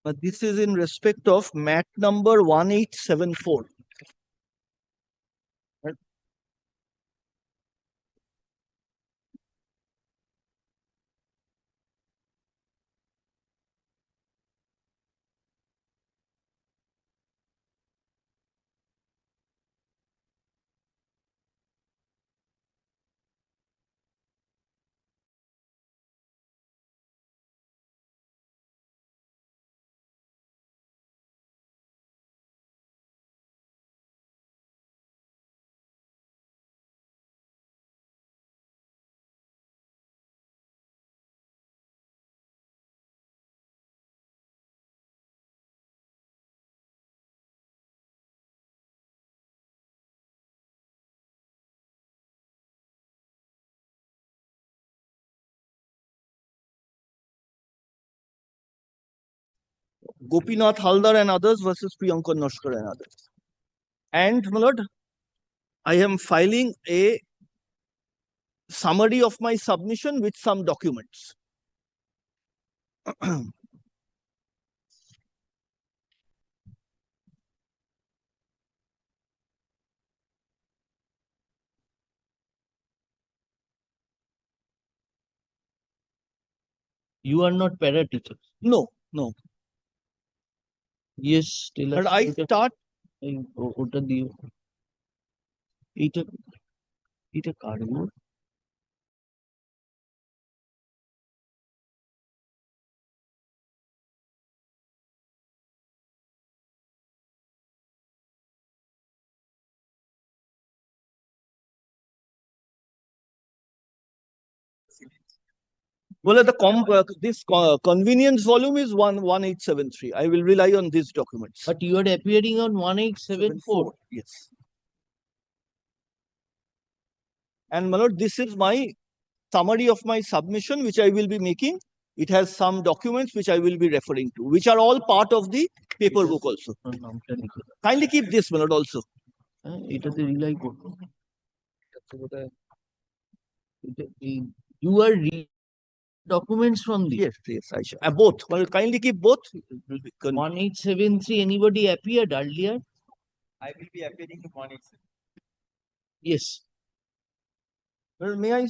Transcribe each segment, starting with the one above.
But this is in respect of mat number 1874. Gopinath Haldar and others versus Priyankar Noshkar and others. And, my lord, I am filing a summary of my submission with some documents. You are not para teacher. No, no. Yes, But I start. ওটা দিও এটা এটা কাটবো Well, this convenience volume is 1873. I will rely on these documents. But you are appearing on 1874. Yes. And, my lord, this is my summary of my submission, which I will be making. It has some documents which I will be referring to, which are all part of the paper book also. Kindly keep this, my lord, also. এটাতে rely করবো you are reading documents from this. Yes, I shall. Both. Well, kindly keep both. 1873, anybody appeared earlier? I will be appearing in 1873. Yes. Well, may I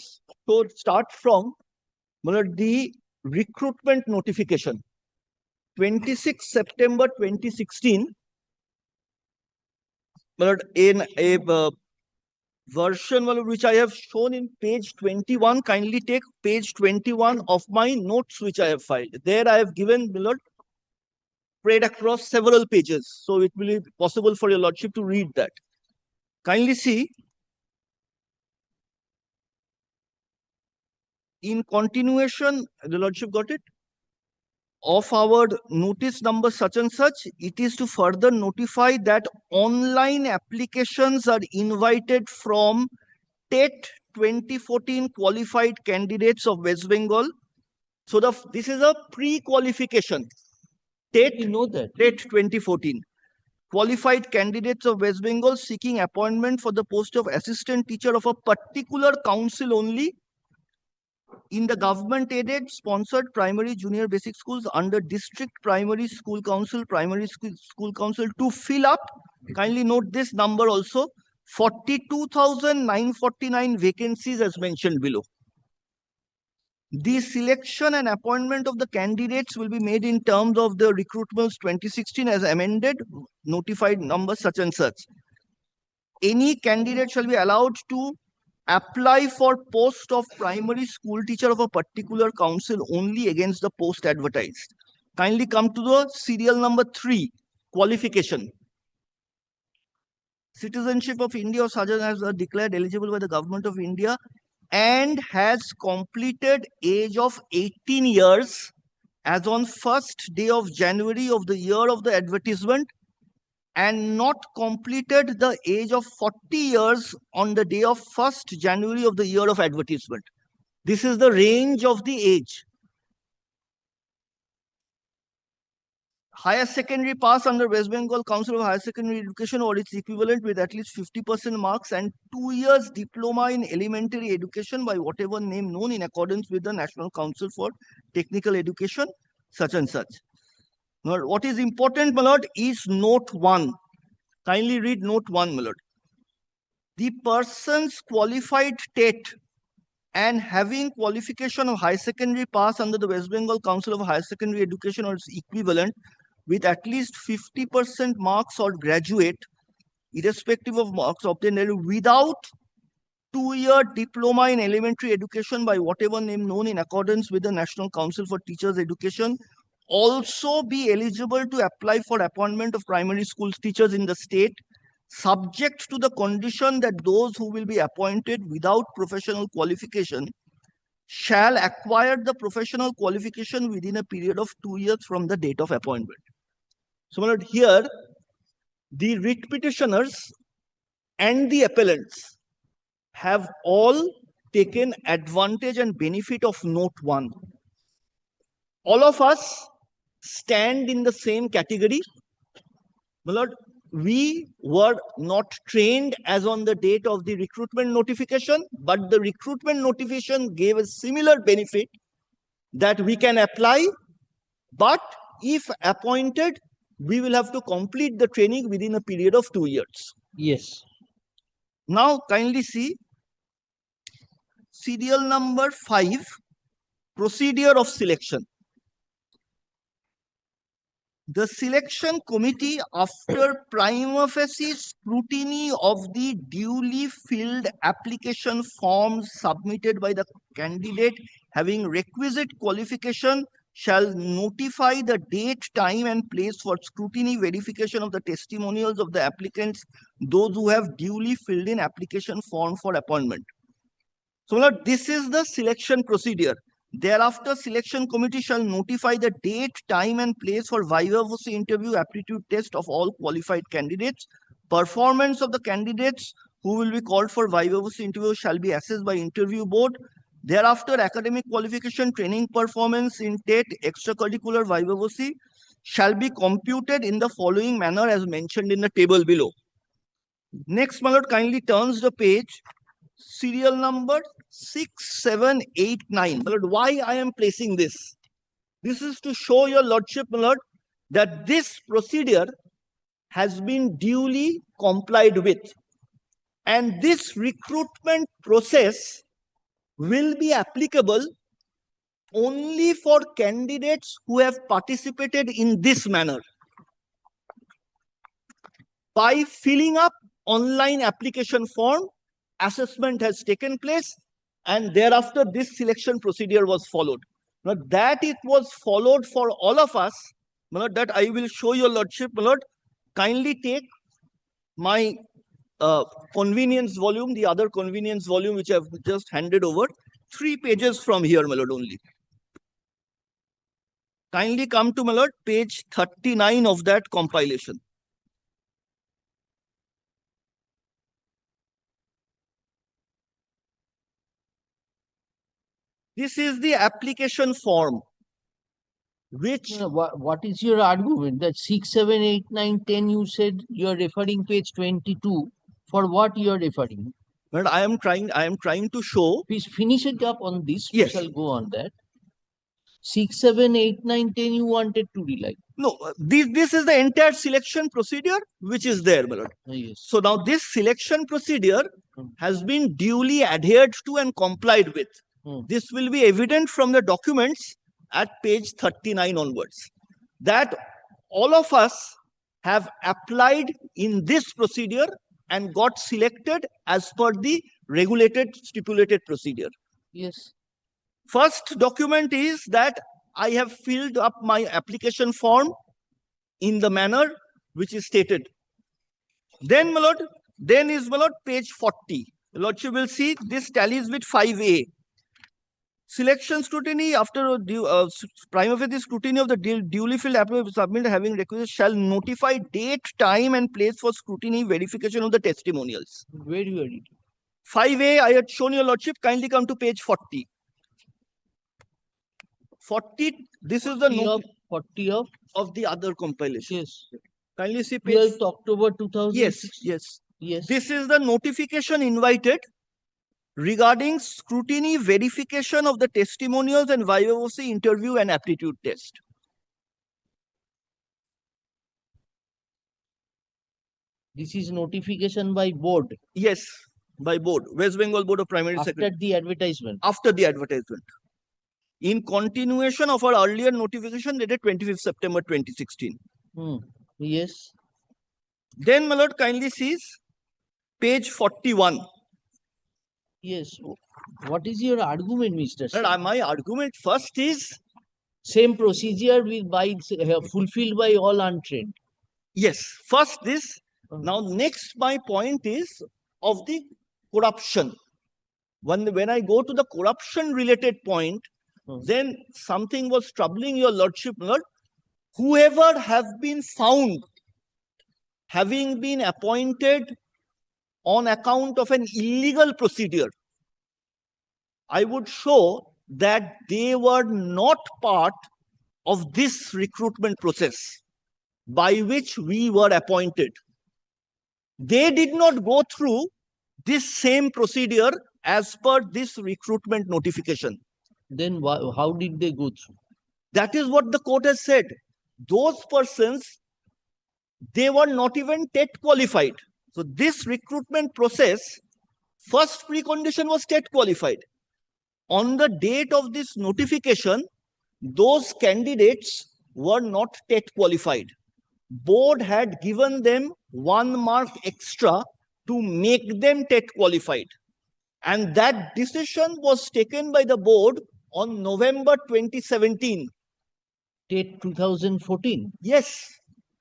start from, my lord, the recruitment notification. 26 September 2016. My lord, in a version which I have shown in page 21, kindly take page 21 of my notes which I have filed. There I have given, my lord, spread across several pages. So it will be possible for your lordship to read that. Kindly see, in continuation, the lordship got it? Of our notice number such and such, it is to further notify that online applications are invited from TET 2014 qualified candidates of West Bengal. So this is a pre-qualification. TET, You know that. TET 2014. Qualified candidates of West Bengal seeking appointment for the post of assistant teacher of a particular council only in the government-aided sponsored primary junior basic schools under district primary school council, primary school council to fill up. Kindly note this number also, 42,949 vacancies as mentioned below. The selection and appointment of the candidates will be made in terms of the recruitments 2016 as amended, notified number such and such. Any candidate shall be allowed to apply for post of primary school teacher of a particular council only against the post advertised. Kindly come to the serial number 3, qualification. Citizenship of India or such as are declared eligible by the government of India and has completed age of 18 years as on 1st day of January of the year of the advertisement and not completed the age of 40 years on the day of 1st January of the year of advertisement. This is the range of the age. higher secondary pass under West Bengal Council of Higher Secondary Education or its equivalent with at least 50% marks, and 2 years diploma in elementary education by whatever name known in accordance with the National Council for Technical Education, such and such. Now, what is important, my lord, is note 1. Kindly read note 1, my lord. The persons qualified TET and having qualification of high secondary pass under the West Bengal Council of Higher Secondary Education or its equivalent with at least 50% marks or graduate, irrespective of marks obtained without 2-year diploma in elementary education by whatever name known in accordance with the National Council for Teachers Education, also be eligible to apply for appointment of primary school teachers in the state, subject to the condition that those who will be appointed without professional qualification shall acquire the professional qualification within a period of 2 years from the date of appointment. So, my lord, here the writ petitioners and the appellants have all taken advantage and benefit of note 1. All of us stand in the same category. My lord, we were not trained as on the date of the recruitment notification, but the recruitment notification gave a similar benefit that we can apply, but if appointed, we will have to complete the training within a period of 2 years. Yes. Now, kindly see serial number 5, procedure of selection. The selection committee, after prima facie scrutiny of the duly filled application forms submitted by the candidate having requisite qualification, shall notify the date, time, and place for scrutiny verification of the testimonials of the applicants, those who have duly filled in application form for appointment. So, Lord, this is the selection procedure. Thereafter, selection committee shall notify the date, time, and place for viva voce interview aptitude test of all qualified candidates. Performance of the candidates who will be called for viva voce interview shall be assessed by interview board. Thereafter, academic qualification, training performance in TET, extracurricular viva voce shall be computed in the following manner as mentioned in the table below. Next, my lord, kindly turns the page. Serial number 6789. My lord, why I am placing this? This is to show your lordship, my lord, that this procedure has been duly complied with. And this recruitment process will be applicable only for candidates who have participated in this manner. By filling up online application form, assessment has taken place, and thereafter this selection procedure was followed. Now that it was followed for all of us, my lord, that I will show your lordship, my lord. Kindly take my convenience volume, the other convenience volume which I have just handed over, 3 pages from here, my lord, only. Kindly come to, my lord, page 39 of that compilation. This is the application form, which... What is your argument? That 6, 7, 8, 9, 10, you said you are referring page 22. For what you are referring? But I am trying to show... Please finish it up on this. Yes. We shall go on that. 6, 7, 8, 9, 10, you wanted to rely. No, this is the entire selection procedure which is there, my lord. Yes. So now this selection procedure has been duly adhered to and complied with. This will be evident from the documents at page 39 onwards, that all of us have applied in this procedure and got selected as per the regulated, stipulated procedure. Yes. First document is that I have filled up my application form in the manner which is stated. Then, my lord, page 40. The lordship will see this tallies with 5A. Selection scrutiny after prima facie scrutiny of the duly filled application submitted having requisite shall notify date, time, and place for scrutiny verification of the testimonials. Where you are reading? 5A, I had shown your lordship. Kindly come to page 40. 40, this is the 40 of the other compilation. yes. Kindly see page. 12th October 2006. Yes. Yes. This is the notification invited regarding scrutiny, verification of the testimonials and vivacy interview and aptitude test. This is notification by board Yes, by board, West Bengal Board of Primary after Secretary. the advertisement. After the advertisement. In continuation of our earlier notification dated 25th September 2016. Yes. Then, my lord, kindly sees page 41. Yes. What is your argument, Mr. Singh? My argument first is, Same procedure fulfilled by all untrained. yes, first this. Now, next my point is of the corruption. When I go to the corruption related point, then something was troubling your lordship, lord. Whoever have been found having been appointed on account of an illegal procedure, I would show that they were not part of this recruitment process by which we were appointed. They did not go through this same procedure as per this recruitment notification. Then how did they go through? That is what the court has said. Those persons, they were not even TET qualified. So this recruitment process, first precondition was TET qualified. On the date of this notification, those candidates were not TET qualified. Board had given them 1 mark extra to make them TET qualified. And that decision was taken by the board on November 2017. TET 2014. Yes.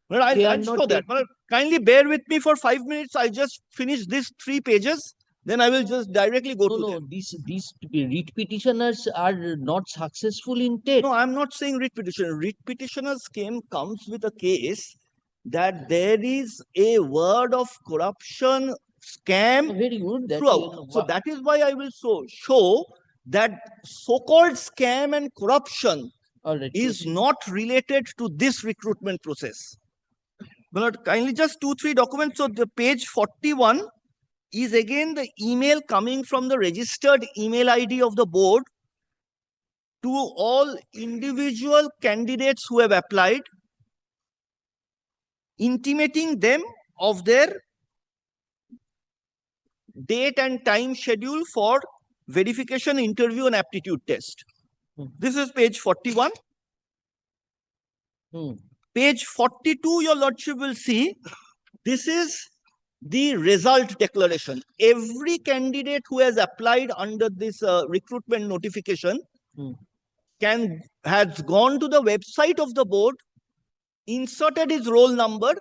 Well, I'll show that. Well, kindly bear with me for 5 minutes. I just finished these 3 pages. Then I will just directly go to them. These writ petitioners are not successful in TET. No, I'm not saying writ petitioner. Writ petitioners comes with a case that there is a word of corruption, scam Very good. throughout. So that is why I will show that so-called scam and corruption is not related to this recruitment process. But kindly just 2-3 documents. So the page 41 is again the email coming from the registered email ID of the board to all individual candidates who have applied, intimating them of their date and time schedule for verification, interview and aptitude test. This is page 41. Page 42, your lordship will see, this is the result declaration. Every candidate who has applied under this recruitment notification has gone to the website of the board, inserted his roll number,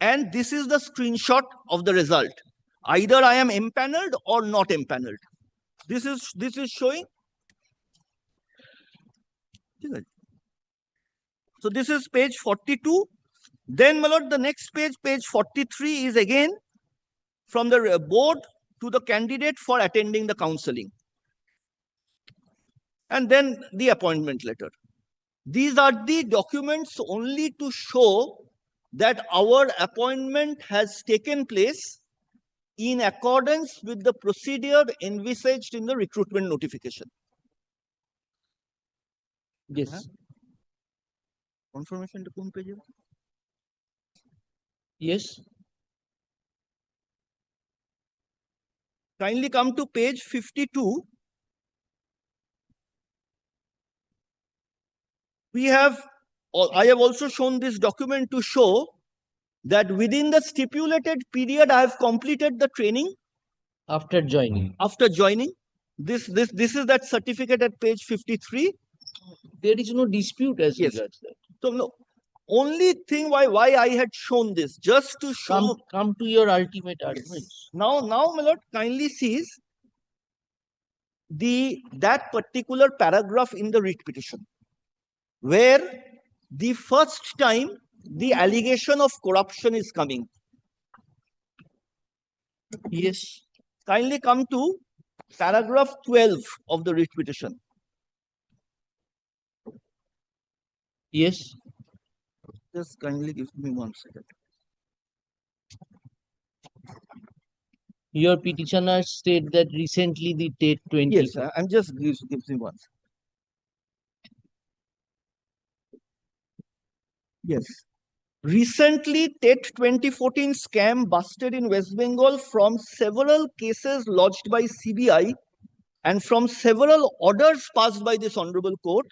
and this is the screenshot of the result. Either I am empaneled or not empaneled. This is showing. So this is page 42. Then, my lord, the next page, page 43, is again from the board to the candidate for attending the counseling. And then the appointment letter. These are the documents only to show that our appointment has taken place in accordance with the procedure envisaged in the recruitment notification. Yes. Confirmation to whom page? Yes. Kindly come to page 52. I have also shown this document to show that within the stipulated period, I have completed the training. After joining. This is that certificate at page 53. There is no dispute as regards that. So no, only thing why I had shown this, just to show. Come to your ultimate arguments. Now, my lord, kindly sees that particular paragraph in the writ petition, where the first time the allegation of corruption is coming. Yes. Kindly come to paragraph 12 of the writ petition. Yes, Just kindly give me 1 second. your petitioner state that recently the date 20. Yes, I'm just gives me 1 second. Yes. Recently, TET 2014 scam busted in West Bengal from several cases lodged by CBI and from several orders passed by this honorable court.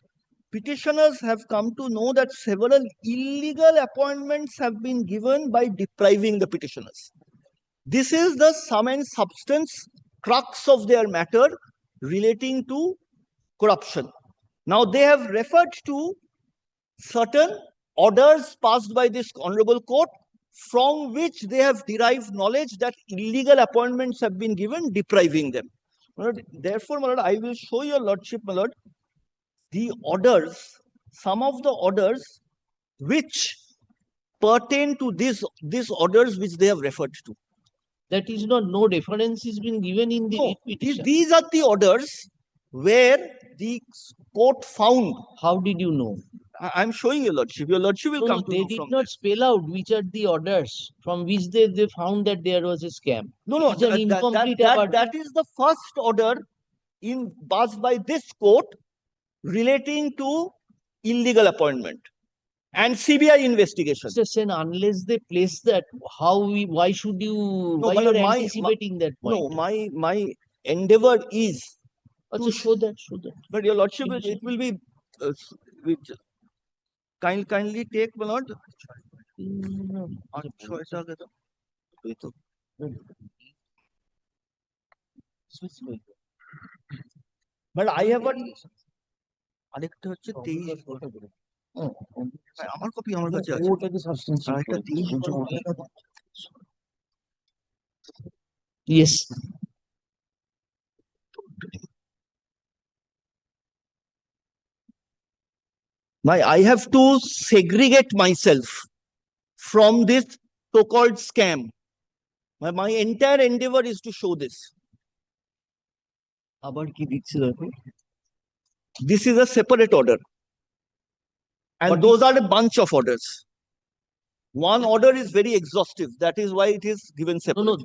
Petitioners have come to know that several illegal appointments have been given by depriving the petitioners. This is the sum and substance crux of their matter relating to corruption. Now, they have referred to certain orders passed by this honorable court from which they have derived knowledge that illegal appointments have been given, depriving them. Therefore, my lord, I will show your lordship, my lord, the orders, some of the orders which pertain to these orders which they have referred to. That is not, no reference has been given in the No, writ petition. these are the orders where the court found. How did you know? I'm showing your lordship. Your lordship will No, come no, to they know did from not spell out which are the orders from which they found that there was a scam. No, It's an incomplete about that is the first order in passed by this court relating to illegal appointment and CBI investigation. Mr. Sen, unless they place that, why should you, why but you're my- anticipating that No, point? my endeavor is Also, show that. but your lordship, Petition. it will be kindly take, my lord. But I have got আরেকটা হচ্ছে 23 আমার copy আমার কাছে আছে আরেকটা 23 Yes. I have to segregate myself from this so-called scam. My entire endeavor is to show this. আবার কি দিচ্ছে দেখো? This is a separate order. And those are a bunch of orders. One order is very exhaustive. That is why it is given separate. No,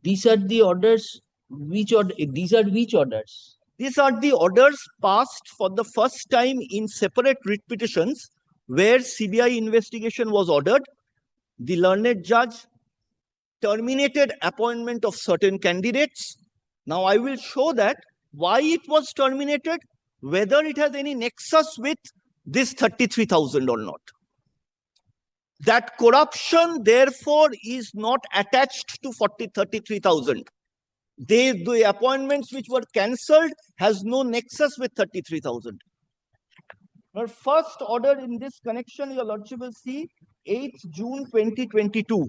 these are the orders. These are which orders? These are the orders passed for the first time in separate writ petitions where CBI investigation was ordered. The learned judge terminated appointment of certain candidates. Now I will show that why it was terminated, whether it has any nexus with this 33,000 or not. That corruption, therefore, is not attached to 33,000. The appointments which were cancelled has no nexus with 33,000. Our first order in this connection, your lordship will see 8th June 2022.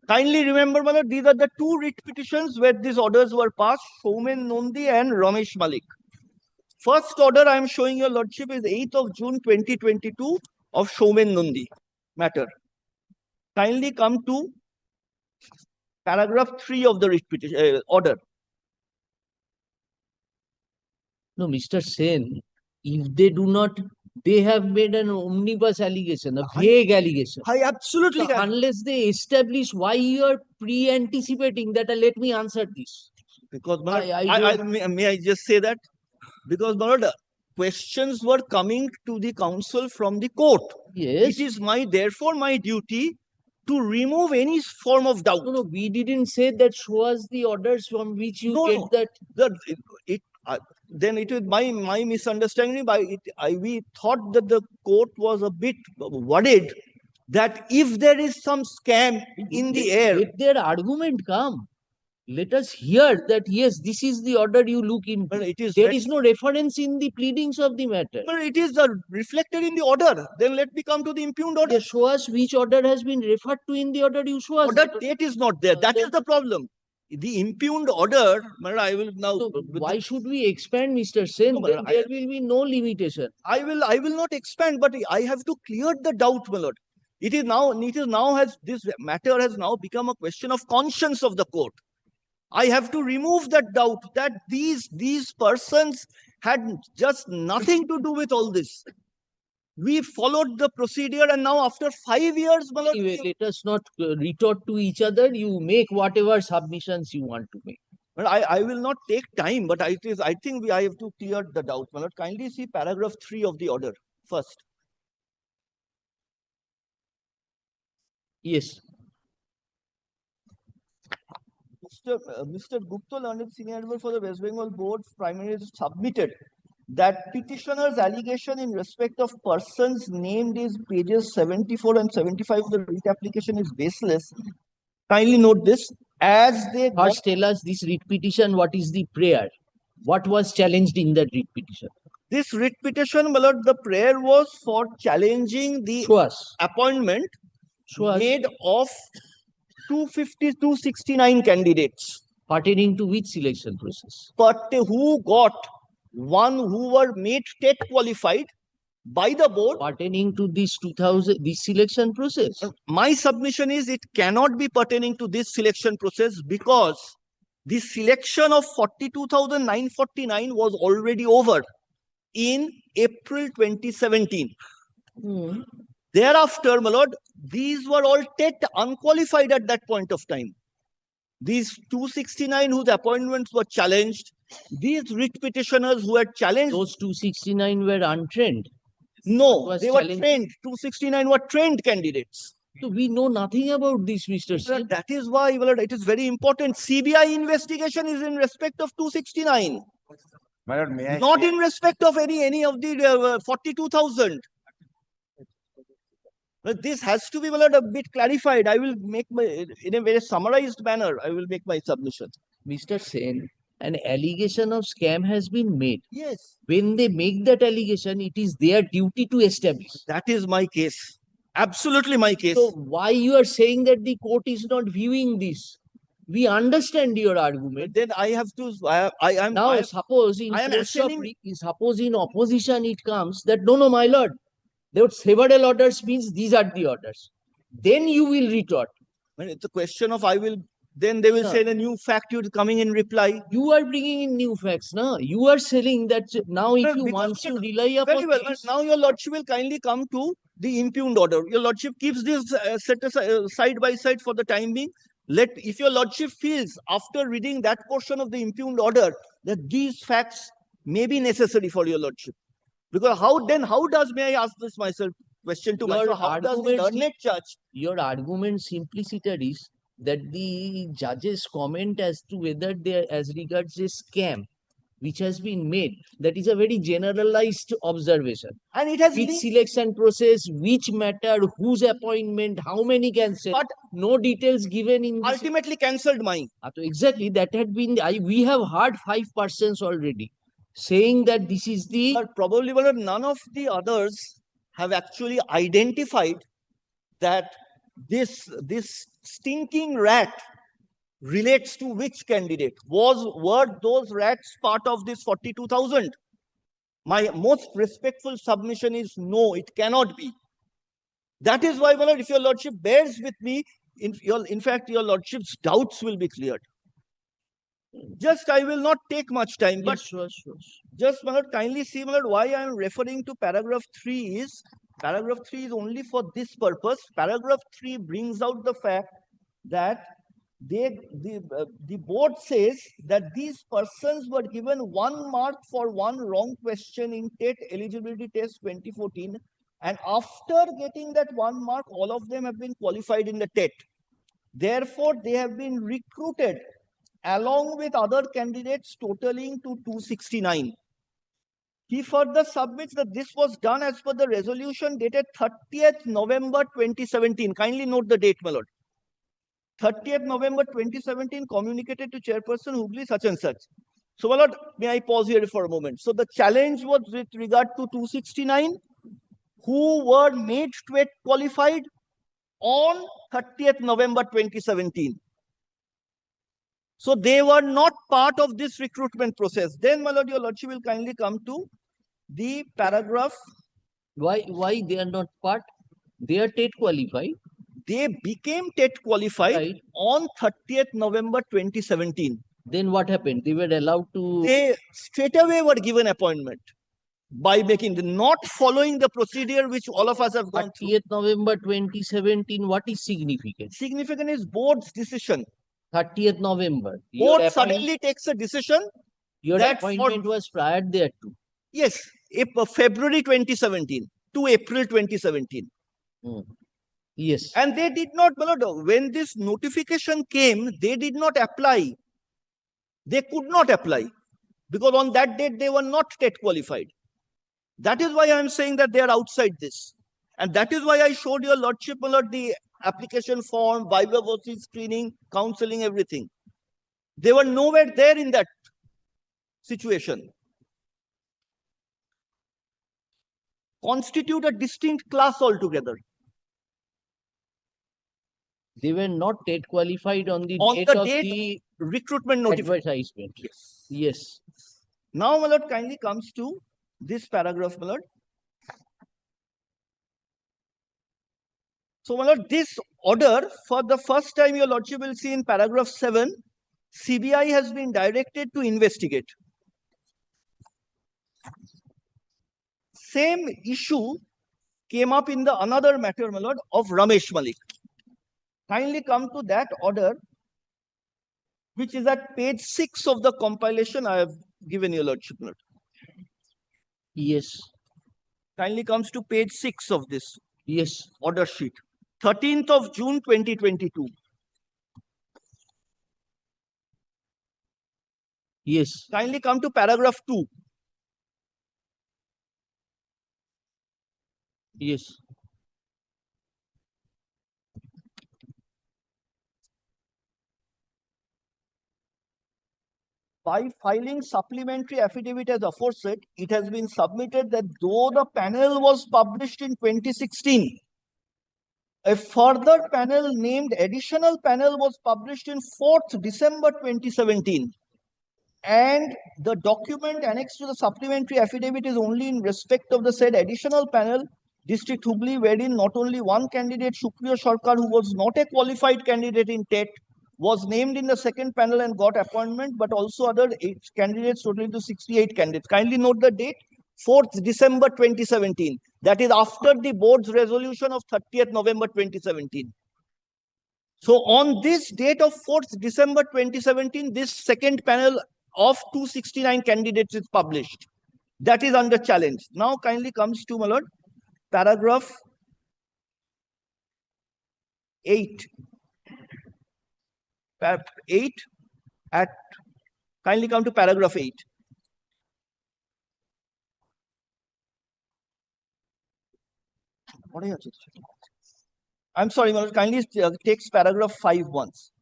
Kindly remember, Mother, these are the two writ petitions where these orders were passed, Soumen Nondi and Ramesh Malik. First order I am showing your lordship is 8th of June 2022 of Soumen Nondi matter. Kindly come to paragraph 3 of the writ petition order. No, Mr. Sen, if they do not, they have made an omnibus allegation, a vague allegation. I absolutely So can. unless they establish why you are pre-anticipating that, let me answer this. Because I may I just say that? Because Lord, questions were coming to the council from the court. Yes. It is therefore my duty to remove any form of doubt. No, we didn't say that. Show us the orders from which you No, get no. that. Then it was my misunderstanding. We thought that the court was a bit worried that if there is some scam in the air. Let their argument come. Let us hear that, yes, this is the order you look into. But it is There is no reference in the pleadings of the matter. But it is reflected in the order. Then let me come to the impugned order. Yes, show us which order has been referred to in the order. You show us. Order date is not there. That is the problem. The impugned order, I will now. So why should we expand, Mr. Sen? No, Then there will be no limitation. I will not expand, but I have to clear the doubt, my lord. This matter has now become a question of conscience of the court. I have to remove that doubt that these persons had just nothing to do with all this. We followed the procedure, and now after 5 years, my lord, Anyway, let us not retort to each other. You make whatever submissions you want to make. but I will not take time, but I think I have to clear the doubt. My lord, kindly see paragraph 3 of the order first. Yes. Mr. Gupta, learned senior advocate for the West Bengal Board, primarily submitted that petitioner's allegation in respect of persons named is pages 74 and 75 of the writ application is baseless. Kindly note this, as they got First, tell us this writ petition. What is the prayer? What was challenged in that writ petition? this writ petition, my lord, the prayer was for challenging the Show us. appointment Show us. made of 250, 269 candidates, Pertaining to which selection process? but who got one who were made TET qualified by the board. Pertaining to this 2000, this selection process. My submission is it cannot be pertaining to this selection process because the selection of 42,949 was already over in April 2017. Thereafter, my lord, these were all TET unqualified at that point of time. These 269 whose appointments were challenged, these writ petitioners who had challenged. Those 269 were untrained. No, was they were challenged. trained. 269 were trained candidates. So we know nothing about this, Mr. Sir, Singh. that is why, well, it is very important. CBI investigation is in respect of 269, My lord, may I? not in respect of any of the 42,000. Well, this has to be, well, a bit clarified. I will make my, in a very summarized manner, I will make my submission. Mr. Sen, an allegation of scam has been made. Yes, When they make that allegation, it is their duty to establish. that is my case. Absolutely my case. So why you are saying that the court is not viewing this? We understand your argument. Then I have to, I am Now, I am- suppose in I am course of assigning- suppose in opposition it comes that no, my lord, there several orders means these are the orders. Then you will retort. when it's a question of then they will Sir. say the new fact you're coming in reply. You are bringing in new facts, no? You are saying that now if Sir, you because want to rely Very upon well. But this, now your lordship will kindly come to the impugned order. Your lordship keeps this set aside, side by side for the time being. If your lordship feels after reading that portion of the impugned order that these facts may be necessary for your lordship, because how does, may I ask this myself question to Your myself, how does the arguments- learned judge? your argument simplicity is that the judge's comment as to whether there as regards a scam which has been made, that is a very generalized observation. And it has Which linked- selection process, which matter, whose appointment, how many cancelled, but no details given in this. ultimately cancelled mine. So exactly, that had been, we have heard 5 persons already saying that this is the, But probably well, none of the others have actually identified that this stinking rat relates to which candidate. Were those rats part of this 42,000? My most respectful submission is no, it cannot be. That is why, well, if your lordship bears with me, in fact, your lordship's doubts will be cleared. Just, I will not take much time, but Yes, sure. just, my lord, kindly see, my lord, why I am referring to paragraph 3 is, paragraph 3 is only for this purpose. Paragraph 3 brings out the fact that the board says that these persons were given 1 mark for 1 wrong question in TET eligibility test 2014, and after getting that 1 mark, all of them have been qualified in the TET. Therefore, they have been recruited along with other candidates totaling to 269. He further submits that this was done as per the resolution dated 30th November 2017. Kindly note the date, my lord. 30th November 2017, communicated to Chairperson Hooghly such and such. So, my lord, may I pause here for a moment? So, the challenge was with regard to 269 who were made TET qualified on 30th November 2017. So they were not part of this recruitment process. Then, my lord, your lordship will kindly come to the paragraph. Why they are not part? They are TET qualified. They became TET qualified Right. on 30th November 2017. Then what happened? They were allowed to. They straight away were given appointment. by making the not following the procedure which all of us have gone through. 30th November 2017, what is significant? Significant is board's decision. 30th November. Board suddenly takes a decision Your that for- appointment was prior thereto. yes, February 2017 to April 2017. Yes. And they did not, my lord, when this notification came, they did not apply. They could not apply because on that date they were not TET qualified. That is why I am saying that they are outside this. And that is why I showed your lordship, my lord, the application form, bibliography screening, counseling, everything. They were nowhere there in that situation. Constitute a distinct class altogether. They were not TET qualified on the On date the of date the recruitment notification. advertisement. Yes. Yes. Now, my lord, kindly comes to this paragraph, my lord. So, my lord, this order, for the first time, your lordship will see in paragraph 7, CBI has been directed to investigate. Same issue came up in the another matter, my lord, of Ramesh Malik. Kindly come to that order, which is at page 6 of the compilation I have given your lordship, my lord. Yes. Kindly comes to page 6 of this Yes. order sheet. 13th of June 2022. Yes. Kindly come to paragraph 2. Yes. By filing supplementary affidavit as aforesaid, it has been submitted that though the panel was published in 2016, a further panel named additional panel was published in 4th December 2017. And the document annexed to the supplementary affidavit is only in respect of the said additional panel, District Hubli, wherein not only one candidate, Supriya Sarkar, who was not a qualified candidate in TET, was named in the second panel and got appointment, but also other 8 candidates, totaling to 68 candidates. Kindly note the date, 4th December 2017. That is after the board's resolution of 30th November 2017. So on this date of 4th December 2017, this second panel of 269 candidates is published. That is under challenge. Now kindly comes to, my lord, paragraph 8. 8 at, kindly come to paragraph 8. What are you? I'm sorry, my lord, kindly takes paragraph 5 once.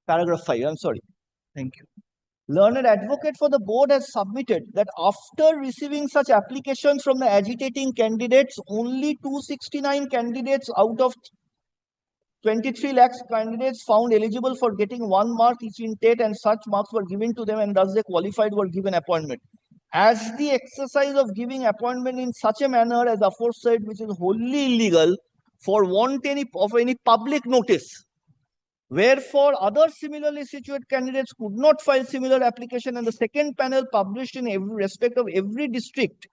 Paragraph 5, I'm sorry. Thank you. Learned advocate for the board has submitted that after receiving such applications from the agitating candidates, only 269 candidates out of 23 lakhs candidates found eligible for getting 1 mark each in TET, and such marks were given to them, and thus they qualified, were given appointment. As the exercise of giving appointment in such a manner as aforesaid, which is wholly illegal, for want of any public notice. Wherefore, other similarly situated candidates could not file similar application, and the second panel published in every respect of every district,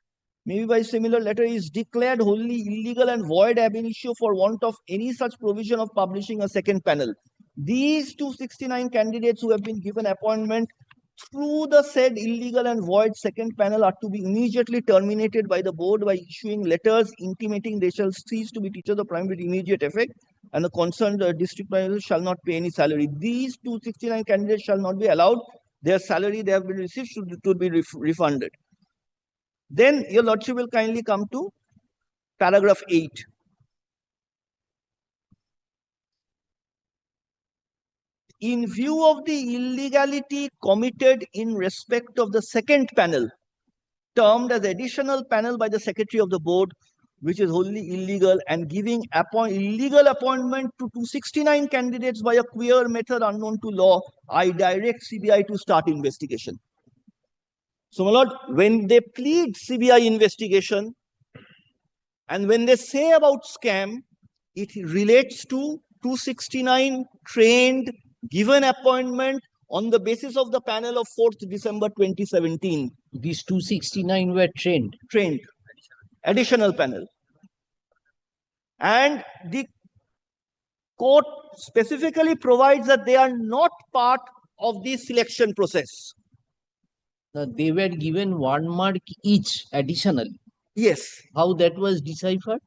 maybe by similar letter, is declared wholly illegal and void ab initio for want of any such provision of publishing a second panel. These 269 candidates who have been given appointment through the said illegal and void second panel are to be immediately terminated by the board by issuing letters intimating they shall cease to be teachers of primary with immediate effect, and the concerned district panel shall not pay any salary. These 269 candidates shall not be allowed. Their salary they have been received should be refunded. Then your lordship will kindly come to paragraph 8. In view of the illegality committed in respect of the second panel, termed as additional panel by the secretary of the board, which is wholly illegal, and giving illegal appointment to 269 candidates by a queer method unknown to law, I direct CBI to start investigation. So, my lord, when they plead CBI investigation, and when they say about scam, it relates to 269 trained, given appointment, on the basis of the panel of 4th December 2017, These 269 were trained. additional panel. And the court specifically provides that they are not part of the selection process. Now, they were given 1 mark each additionally. Yes. How that was deciphered?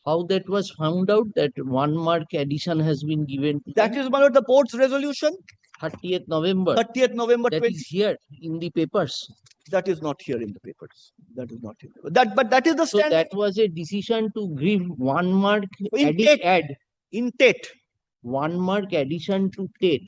How that was found out that 1 mark addition has been given to That them? is one of the board's resolution, 30th November. 30th November That 20. is here in the papers. That is not here in the papers. That is not here. But that is the So standard that was a decision to give 1 mark in TET. add In TET. 1 mark addition to TET.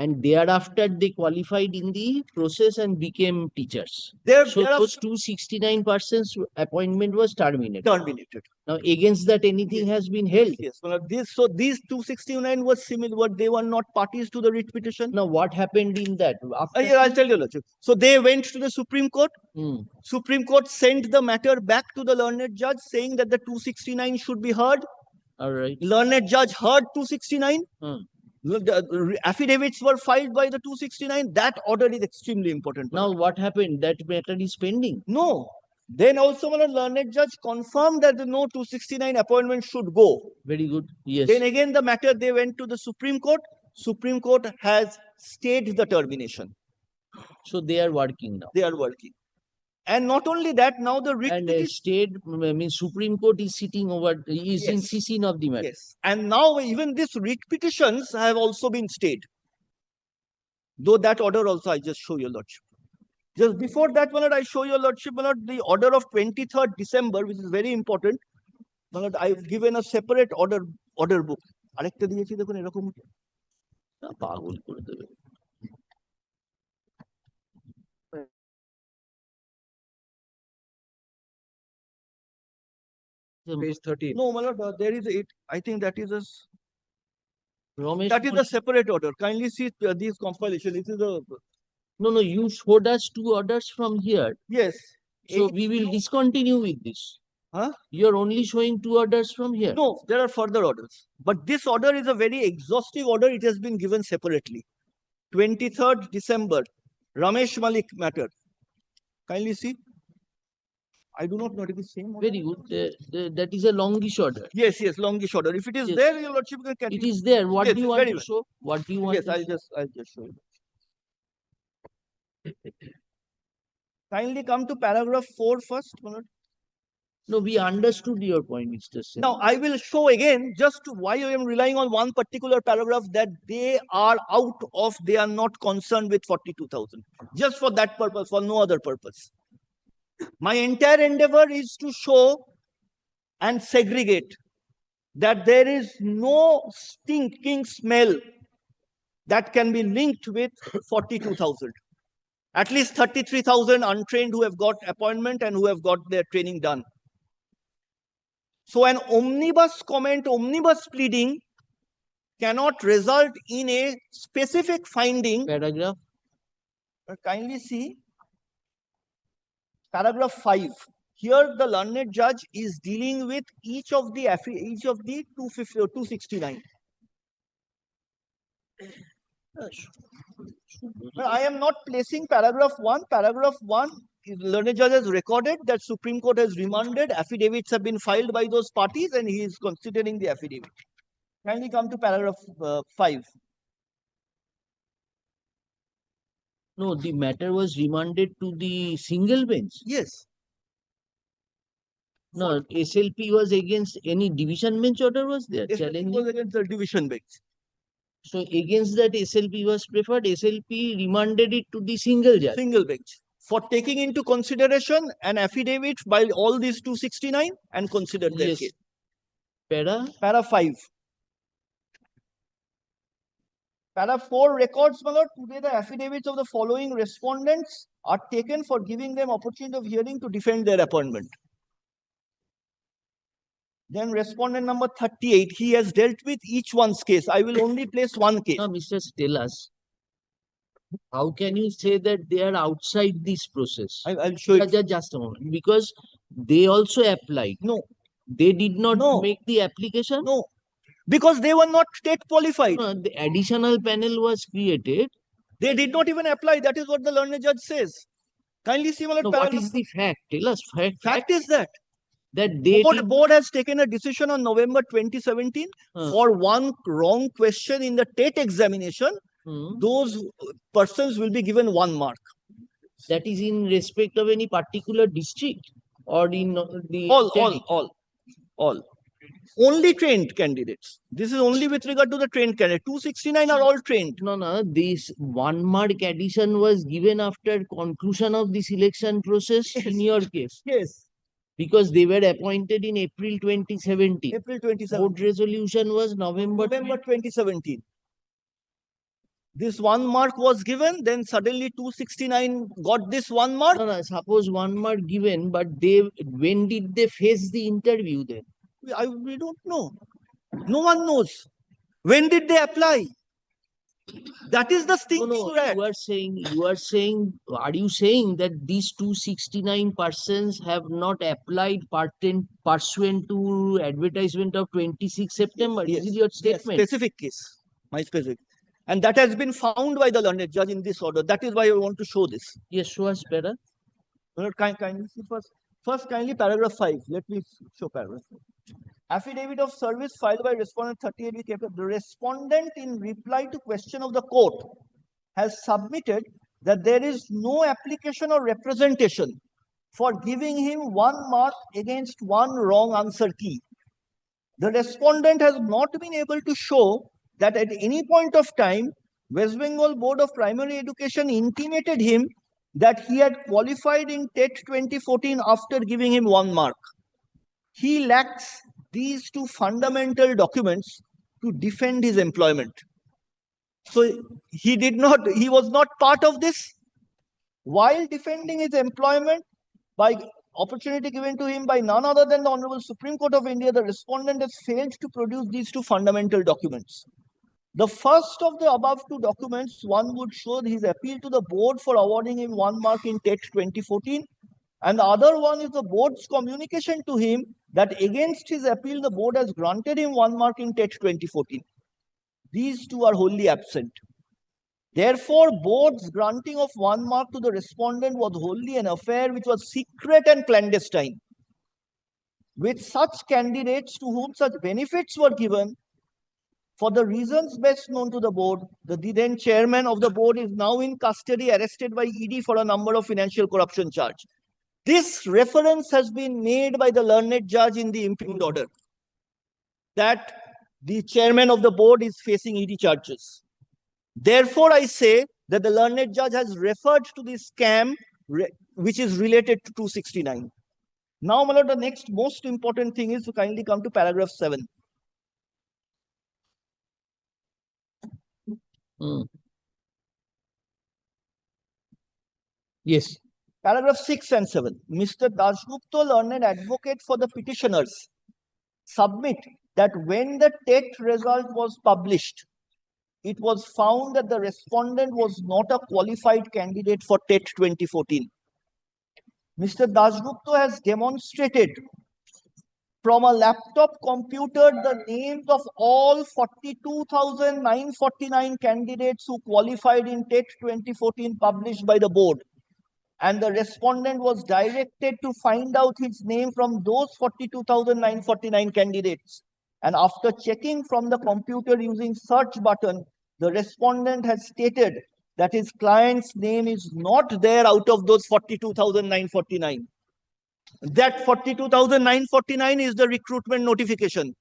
And thereafter they qualified in the process and became teachers. There So are those 269 persons appointment was terminated. terminated. Now against that anything has been held. Yes. Well, these 269 was similar. They were not parties to the writ petition. Now what happened in that? After Yeah, I'll tell you, Lordship. So they went to the Supreme Court. Hmm. Supreme Court sent the matter back to the learned judge saying that the 269 should be heard. All right. Learned judge heard 269. Hmm. The affidavits were filed by the 269. That order is extremely important. Now what happened? That matter is pending. No. Then also when a learned judge confirmed that the no 269 appointment should go. Very good. Yes. Then again the matter they went to the Supreme Court. Supreme Court has stayed the termination. So they are working now. They are working. And not only that, now the writ And petition. state, means Supreme Court is sitting over, is in Yes. ceasing of the matter. Yes. And now even these writ petitions have also been stayed. Though that order also I just show your lordship. Just before that, my lord, I show your lordship, my lord, the order of 23rd December, which is very important. My lord, I've given a separate order book. আরেকটা দিয়েছি দেখুন এরকম না, পাগল করে দেবে। Page 13. No, my lord, there is it. I think that is a Ramesh, that is a separate order. Kindly see these compilation. This is a no, you showed us 2 orders from here. yes. So we will discontinue with this. Huh? You're only showing 2 orders from here. No, there are further orders. But this order is a very exhaustive order. It has been given separately. 23rd December, Ramesh Malik matter. Kindly see. I do not know if it is same order. Very good. That is a longish order. Yes, longish order. If it is Yes. there, your lordship can It continue. is there. What Yes, do you want very to well. show? What do you want Yes, to I'll show? just show you. Kindly come to paragraph 4 first. my lord. No, we understood your point, Mr. Sen. Now, I will show again just why I am relying on one particular paragraph that they are out of, they are not concerned with 42,000. Just for that purpose, for no other purpose. My entire endeavor is to show and segregate that there is no stinking smell that can be linked with 42,000. At least 33,000 untrained who have got appointment and who have got their training done. So an omnibus comment, omnibus pleading cannot result in a specific finding. Paragraph. Kindly see paragraph 5. Here the learned judge is dealing with each of the 250 or 269. But I am not placing paragraph 1. Paragraph 1, learned judge has recorded that Supreme Court has remanded, affidavits have been filed by those parties and he is considering the affidavit. Kindly come to paragraph 5. No, the matter was remanded to the single bench. Yes. No, SLP was against any division bench order was there Yes, it challenging. was against the division bench. So against that SLP was preferred. SLP remanded it to the single judge. Single bench. For taking into consideration an affidavit by all these 269 and consider their Yes. case. Para 5. Para 4 records, my lord, today the affidavits of the following respondents are taken for giving them opportunity of hearing to defend their appointment. Then respondent number 38, he has dealt with each one's case. I will only place one case. Now, Mr. Tell us, how can you say that they are outside this process? I'll show you. Just a moment. Because they also applied. No. They did not No. make the application. No. Because they were not state qualified. No, the additional panel was created They did not even apply. That is what the learned judge says. Kindly see my lord No, what paragraph. is the fact? Tell us Fact is that that they board has taken a decision on November 2017 for one wrong question in the TET examination. Those persons will be given 1 mark. That is in respect of any particular district or in the All. Only trained candidates. This is only with regard to the trained candidate. 269 are all trained. No, this 1 mark addition was given after conclusion of the selection process in your case. Yes. Because they were appointed in April 2017. April 2017. Board resolution was November 2017. This 1 mark was given, then suddenly 269 got this 1 mark. No, suppose 1 mark given, but when did they face the interview then? We don't know. No one knows. When did they apply? That is the stinking rat. Are you saying that these 269 persons have not applied pursuant to advertisement of 26 September? Yes. Is it your statement? Yes, specific case. My specific. And that has been found by the learned judge in this order. That is why I want to show this. Yes, show us better. Kindly see first kindly paragraph 5. Let me show paragraph 5. Affidavit of service filed by respondent 38 week after the respondent in reply to question of the court has submitted that there is no application or representation for giving him 1 mark against 1 wrong answer key. The respondent has not been able to show that at any point of time, West Bengal Board of Primary Education intimated him that he had qualified in TET 2014 after giving him 1 mark. He lacks these 2 fundamental documents to defend his employment. So he was not part of this. While defending his employment by opportunity given to him by none other than the Honorable Supreme Court of India, the respondent has failed to produce these 2 fundamental documents. The first of the above 2 documents, one would show his appeal to the board for awarding him 1 mark in TET 2014. And the other one is the board's communication to him that against his appeal, the board has granted him 1 mark in TET 2014. These 2 are wholly absent. Therefore, board's granting of 1 mark to the respondent was wholly an affair which was secret and clandestine. With such candidates to whom such benefits were given, for the reasons best known to the board, the then chairman of the board is now in custody, arrested by ED for a number of financial corruption charge. This reference has been made by the learned judge in the impugned order that the chairman of the board is facing ED charges. Therefore, I say that the learned judge has referred to this scam which is related to 269. Now, my lord, the next most important thing is to kindly come to paragraph 7. Yes. Paragraph 6 and 7. Mr. Dasgupta, learned advocate for the petitioners, submit that when the TET result was published, it was found that the respondent was not a qualified candidate for TET 2014. Mr. Dasgupta has demonstrated from a laptop computer the names of all 42,949 candidates who qualified in TET 2014 published by the board. And the respondent was directed to find out his name from those 42,949 candidates. And after checking from the computer using search button, the respondent has stated that his client's name is not there out of those 42,949. That 42,949 is the recruitment notification.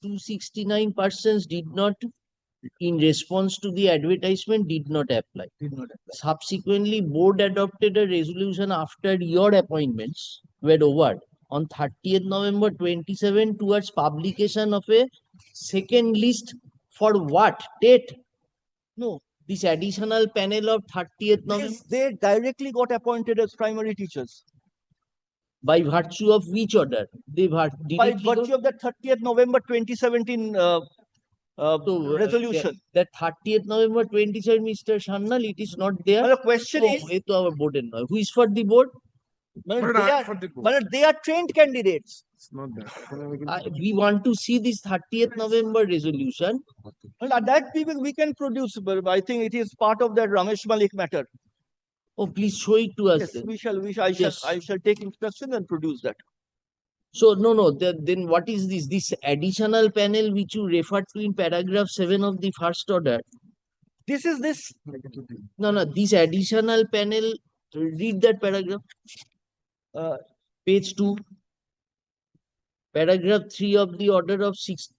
269 persons did not, in response to the advertisement, did not apply. Did not apply. Subsequently, board adopted a resolution after your appointments were over on 30th November 27 towards publication of a second list for what date? No, This additional panel of 30th November, they directly got appointed as primary teachers by virtue of which order? They by directly virtue of the 30th November 2017 resolution. that 30th November 27, Mr. Sannal, it is not there. Well, the question is, এ তো our board নয়. Who is for the board? well, But they not are, for the board. well, they are trained candidates. It's not that. We want to see this 30th November resolution. Well, that we can produce, but I think it is part of that Ramesh Malik matter. Oh, please show it to us. Yes, then. I shall take instruction and produce that. So no, then what is this? This additional panel which you referred to in paragraph 7 of the first order. This is this. No, this additional panel, read that paragraph. Page 2. Paragraph 3 of the order of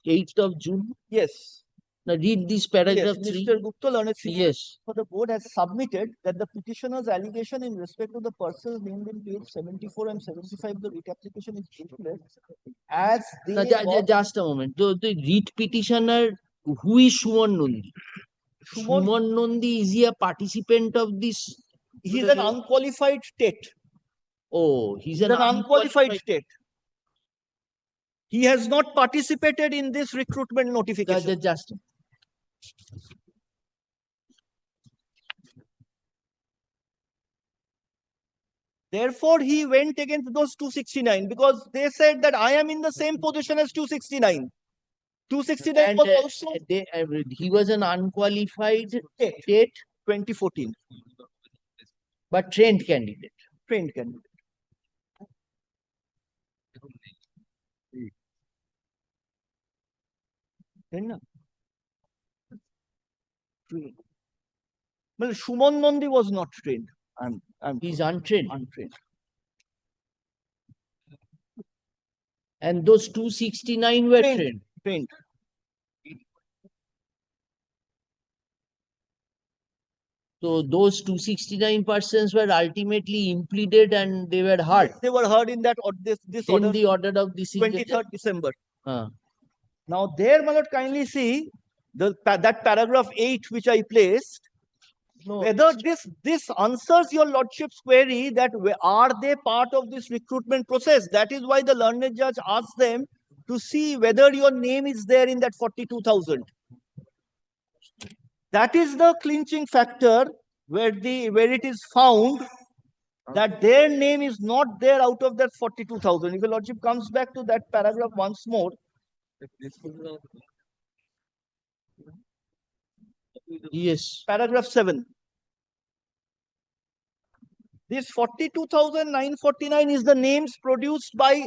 8th of June. Yes. Now read this Yes, paragraph 3. Mr. Gupta learned Yes. for the board has submitted that the petitioner's allegation in respect to the persons named in page 74 and 75 of the writ application is baseless as they Now, got- just a moment. The writ petitioner, who is Shumon Nandi? Shumon- Shumon Nandi, is he a participant of this? he is an unqualified state. Oh, he's He's an an unqualified state. He has not participated in this recruitment notification. Just. Therefore, he went against those 269 because they said that I am in the same position as 269. 269 And was also he was an unqualified state, state 2014 but trained candidate. trained candidate. Then na? Trained. Well, Shumon Nandi was not trained. I'm He's untrained. untrained. And those 269 were Trained. trained. Trained. So those 269 persons were ultimately impleaded and they were heard They were heard in that or this in order the order of the signature. 23rd December. Uh, Now there, my lord, kindly see that paragraph 8 which I placed. no, Whether this answers your lordship's query that are they part of this recruitment process? That is why the learned judge asked them to see whether your name is there in that 42,000. That is the clinching factor where it is found that their name is not there out of that 42,000. If your lordship comes back to that paragraph once more, yes. paragraph 7. This 42,949 is the names produced by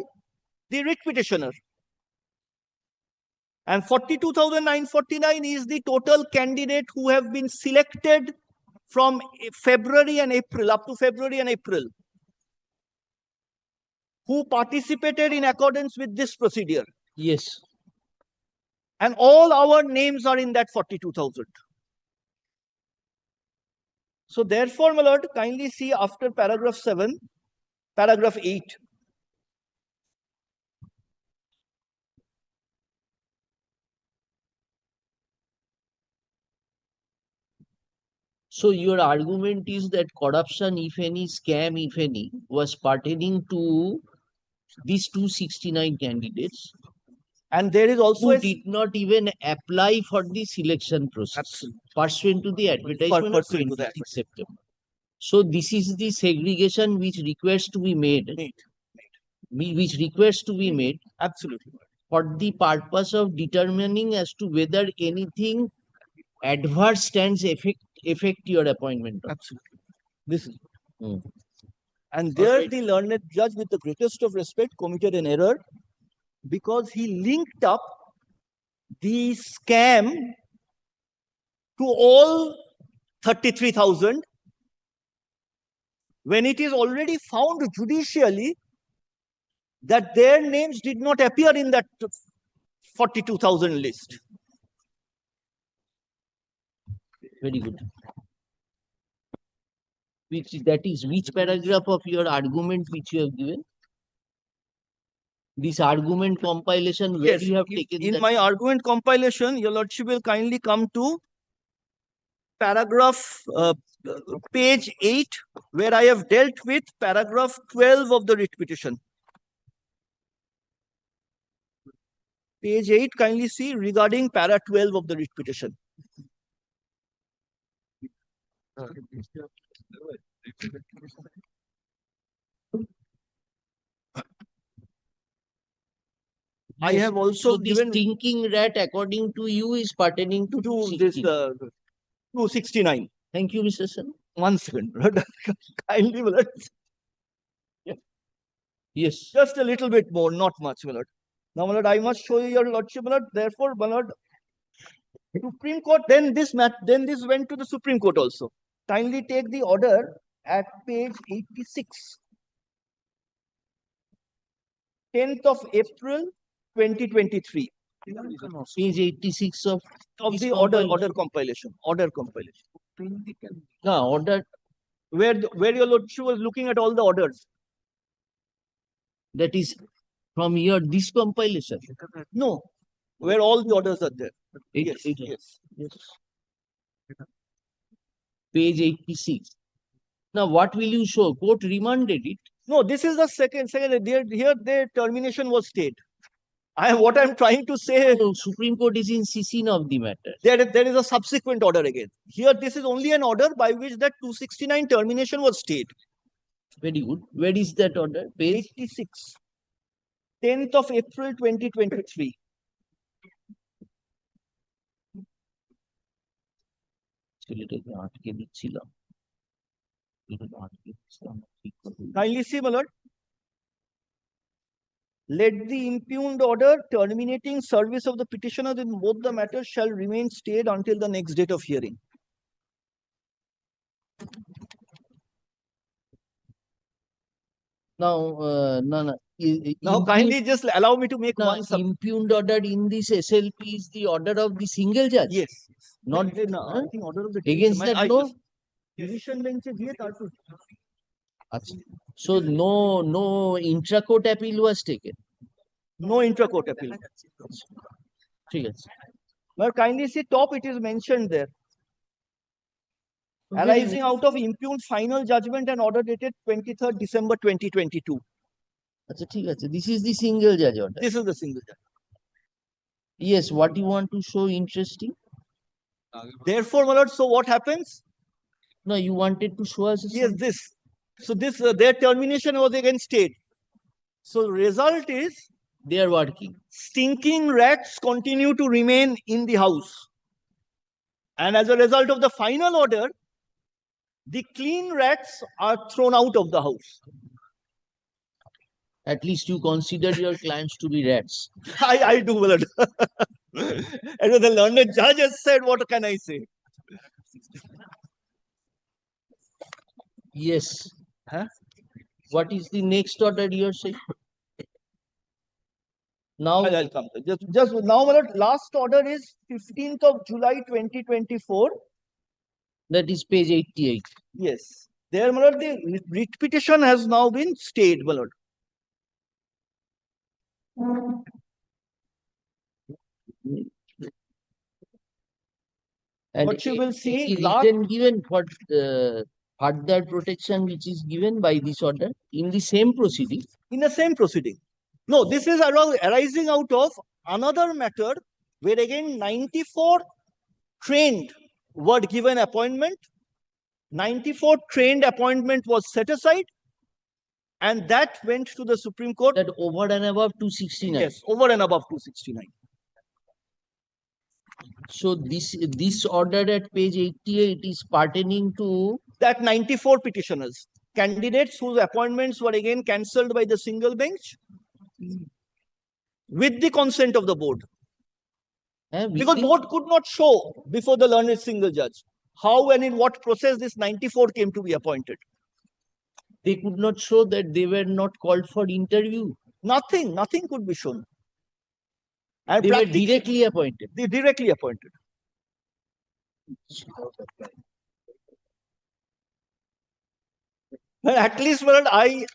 the writ petitioner. And 42,949 is the total candidate who have been selected from February and April, up to February and April, who participated in accordance with this procedure. Yes. And all our names are in that 42,000. So therefore, my lord, kindly see after paragraph 7, paragraph 8. So your argument is that corruption, if any, scam, if any, was pertaining to these 269 candidates And there is also who a did not even apply for the selection process Absolutely. pursuant to the advertisement of Pursuant to the 26 September. So this is the segregation which requires to be made, which requires to be made absolutely. for the purpose of determining as to whether anything adverse stands affect your appointment. Absolutely. This is. Hmm. And there Alright. the learned judge, with the greatest of respect, committed an error because he linked up the scam to all 33,000 when it is already found judicially that their names did not appear in that 42,000 list. Very good. That is which paragraph of your argument which you have given? This argument compilation, where Yes, you have taken in that? my argument compilation, your lordship will kindly come to paragraph page 8, where I have dealt with paragraph 12 of the writ petition. Page 8, kindly see regarding para 12 of the writ petition. I Yes. have also So this given thinking rat, according to you, is pertaining to to this 269. Thank you, Mr. Sen. 1 second. Kindly, my lord. Yes. Just a little bit more, not much, my lord. Now, my lord, I must show you your lordship, my lord. Therefore, my lord, Supreme Court, then this went to the Supreme Court also. Kindly take the order at page 86. 10th of April, 2023. Page 86 of this the order compilation. No, order Where your lordship was looking at all the orders. that is from your this compilation. No, where all the orders are there. Yes. Page 86. Now, what will you show? Court remanded it. No, this is the second. Here, the termination was stayed. What I'm trying to say, So, Supreme Court is in scene of the matter. there is a subsequent order again. Here, this is only an order by which that 269 termination was stayed. Very good. Where is that order? Page 86. 10th of April, 2023. ছেলেটাকে আটকে দিচ্ছিলাম। Kindly see, my lord. Let the impugned order terminating service of the petitioner in both the matters shall remain stayed until the next date of hearing. Now, Now, kindly just allow me to make now, one impugned order in this SLP is the order of the single judge. Yes. Not I think order of the against division. that, no? Division bench is here, Tartu. So no intra-court appeal was taken. No intra-court appeal. ঠিক আছে। Now, kindly see top, it is mentioned there. Arising out of impugned final judgment and order dated 23rd December 2022. আচ্ছা ঠিক আছে। This is the single judge order. This is the single judge. Yes, what you want to show interesting? Therefore, my lord, so what happens? No, you wanted to show us. Yes, this. So this their termination was again stayed. So result is They are working. stinking rats continue to remain in the house. And as a result of the final order, the clean rats are thrown out of the house. At least you consider your clients to be rats. I do, my lord. And the learned judge has said, what can I say? Yes. Huh? What is the next order you are saying? Now, I'll come. Just now, my lord, last order is 15th of July 2024. that is page 88. Yes. There, my lord, the writ petition has now been stayed, my lord. And What you will see, any last- written given for further protection which is given by this order in the same proceeding. In the same proceeding. No, this is arising out of another matter where again 94 trained were given appointment. 94 trained appointment was set aside, and that went to the Supreme Court. That over and above 269. Yes, over and above 269. So this order at page 88 is pertaining to That 94 petitioners, candidates whose appointments were again cancelled by the single bench with the consent of the board. Because board could not show before the learned single judge how and in what process this 94 came to be appointed. they could not show that they were not called for interview. Nothing could be shown. And They were practically, directly appointed. they directly appointed. Well, at least, well, I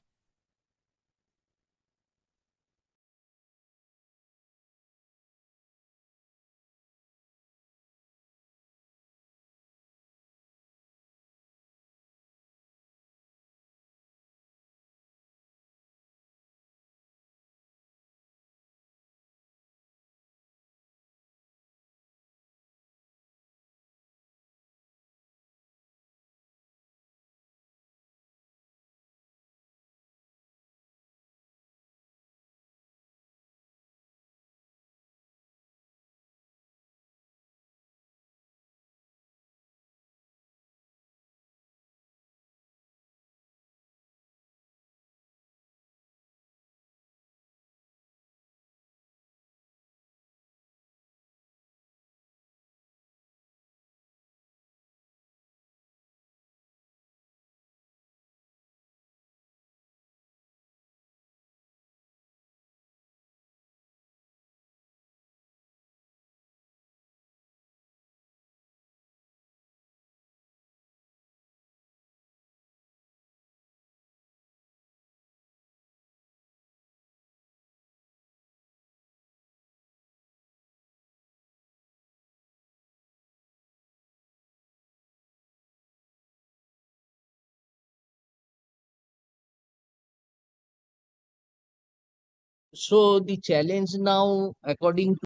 So the challenge now, according to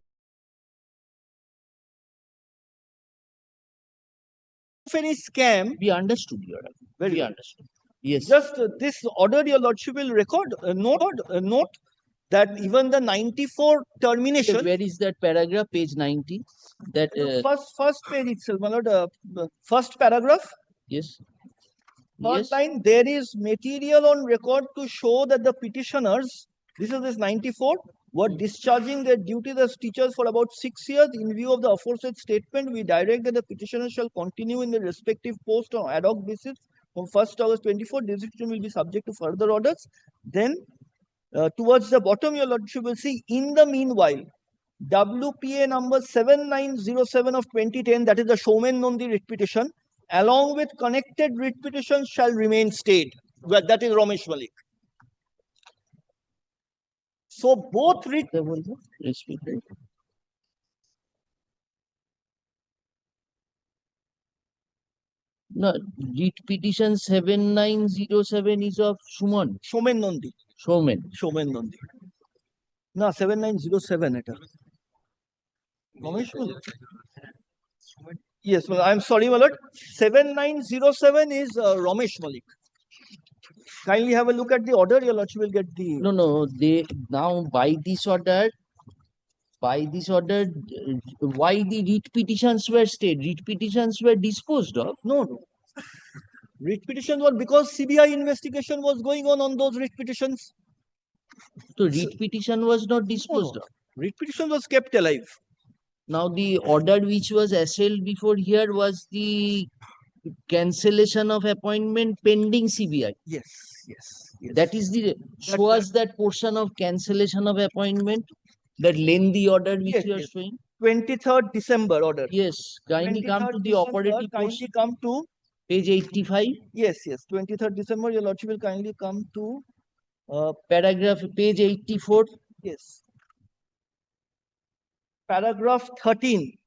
of any scam, we understood, Your Honor. very We good. understood. Yes. Just this order, your lordship will record, note that even the 94 termination, Where is that paragraph? Page 90. That first page itself, my lord, the first paragraph, yes. third Yes. line, there is material on record to show that the petitioners, this is this 94, were discharging their duties as teachers for about 6 years. In view of the aforesaid statement, we direct that the petitioners shall continue in their respective post on ad hoc basis from 1st August 24. Decision will be subject to further orders. Then, towards the bottom, your lordship will see, in the meanwhile, WPA number 7907 of 2010, that is the Showman Nondi writ petition, along with connected writ petitions shall remain stayed. Well, that is Ramesh Malik. So both writ, No, writ petition 7907 is of Shuman. Showman Nondi. Showman. Showman Nondi. No, 7907 এটা Ramesh Malik. Yes, well, I'm sorry, my lord. 7907 is Ramesh Malik. Kindly have a look at the order, your lordship will get the. No, they now by this order, why the writ petitions were stayed? Writ petitions were disposed of. No. Writ petition was because CBI investigation was going on those writ petitions. So writ petition was not disposed of. Writ petition was kept alive. Now the order which was assailed before here was the cancellation of appointment pending CBI. Yes. That is the show us that portion of cancellation of appointment, that lengthy order which Yes, you are yes. showing. 23rd December order. Yes, kindly come to 23rd the December, operative kindly portion, come to. page 85, Yes. 23rd December, your lordship will kindly come to. paragraph, page 84. Yes. Paragraph 13.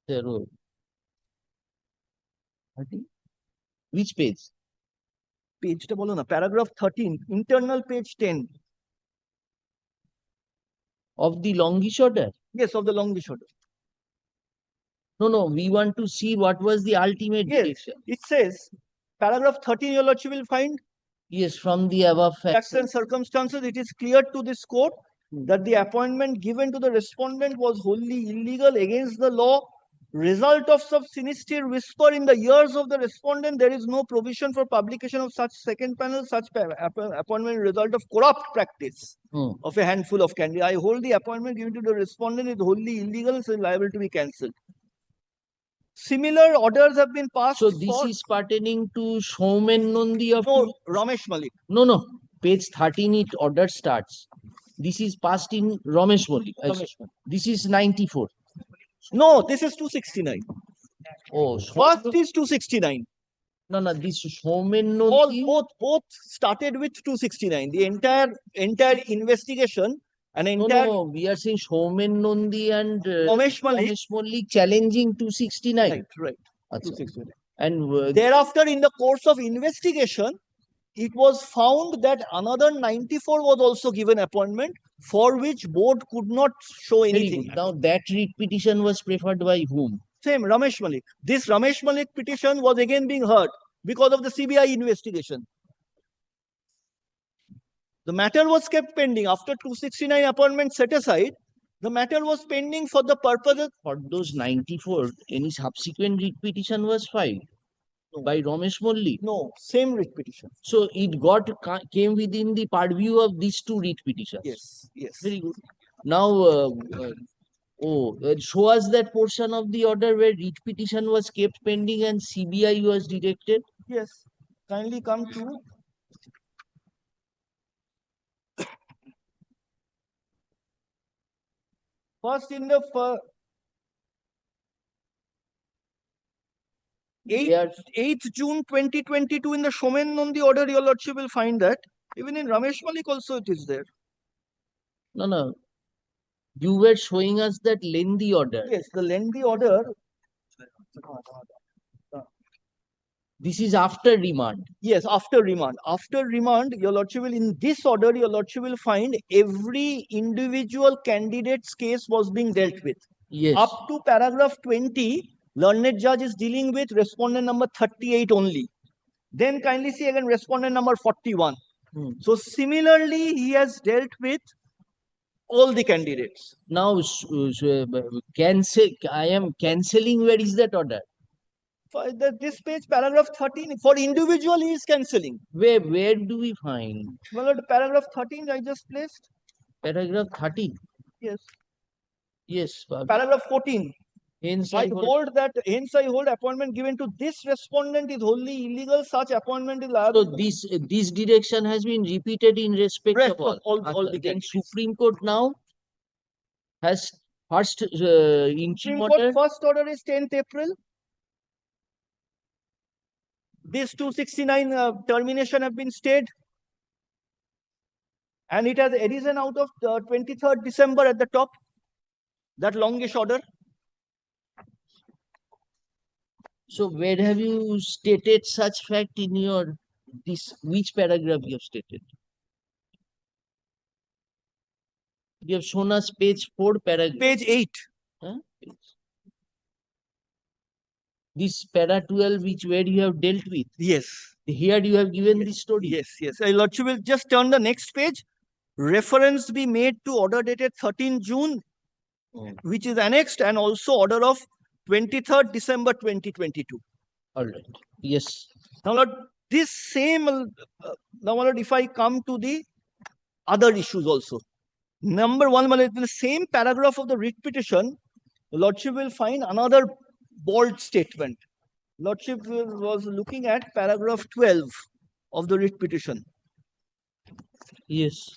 There, 30? Which page? Page bolo na. Paragraph 13. Internal page 10. Of the longish order? Yes, of the longish order. No, we want to see what was the ultimate Yes, direction. it says, paragraph 13, your lordship will find, Yes, from the above facts facts. and circumstances, it is clear to this court that the appointment given to the respondent was wholly illegal, against the law. Result of some sinister whisper in the ears of the respondent, there is no provision for publication of such second panel. Such appointment result of corrupt practice of a handful of candidates. I hold the appointment given to the respondent is wholly illegal and is liable to be cancelled. Similar orders have been passed. So this is pertaining to Showman Nondi of No, Ramesh Malik. No, page 13 it order starts. This is passed in Ramesh Molli. This is 94. No, this is 269. Oh, First is 269. no, this Somen All Nandi. both started with 269. The entire investigation and No, entire no, we are saying Somen Nandi and Ramesh Malik. Ramesh Molli challenging 269. Right. Acha. 269. And Thereafter, in the course of investigation, it was found that another 94 was also given appointment, for which board could not show very anything. good. Now that writ petition was preferred by whom? Same, Ramesh Malik. This Ramesh Malik petition was again being heard because of the CBI investigation. The matter was kept pending. After 269 appointments set aside, the matter was pending for the purpose. For those 94, any subsequent writ petition was filed No. by Ramesh Molli. No, same writ petition. So it came within the purview of these two writ petitions. Yes. Very good. Now, show us that portion of the order where writ petition was kept pending and CBI was directed. Yes. Kindly come to first in the 8th June 2022 in the Somen Nandi order, your lordship will find that. Even in Ramesh Malik also it is there. No. You were showing us that lengthy order. Yes, the lengthy order. This is after remand. Yes, after remand. After remand, your lordship will, in this order, your lordship will find every individual candidate's case was being dealt with. Yes. Up to paragraph 20, learned judge is dealing with respondent number 38 only. Then kindly see again respondent number 41. So similarly, he has dealt with all the candidates. Now, cancel. I am cancelling. Where is that order? For this page, paragraph 13, for individual, he is cancelling. Where do we find? Well, paragraph 13, I just placed. Paragraph 13. Yes. Yes. Paragraph 14. Hence I hold appointment given to this respondent is wholly illegal. Such appointment is liable. So this direction has been repeated in respect of all the then candidates. Supreme Court now has first Supreme interim Court order. first order is 10th April. This 269 termination have been stayed. And it has arisen out of 23rd December at the top. That longish order. So where have you stated such fact in your which paragraph you have stated? You have shown us page 4 paragraph. Page 8. Huh? This para 12 where you have dealt with. Yes. Here you have given the story. Yes. Lordship will just turn the next page. Reference be made to order dated 13 June, which is annexed, and also order of 23rd December 2022. All right. Yes. Now, Lord, this same, now, Lord, if I come to the other issues also. Number one, in the same paragraph of the writ petition, Lordship will find another bold statement. Lordship was looking at paragraph 12 of the writ petition. Yes.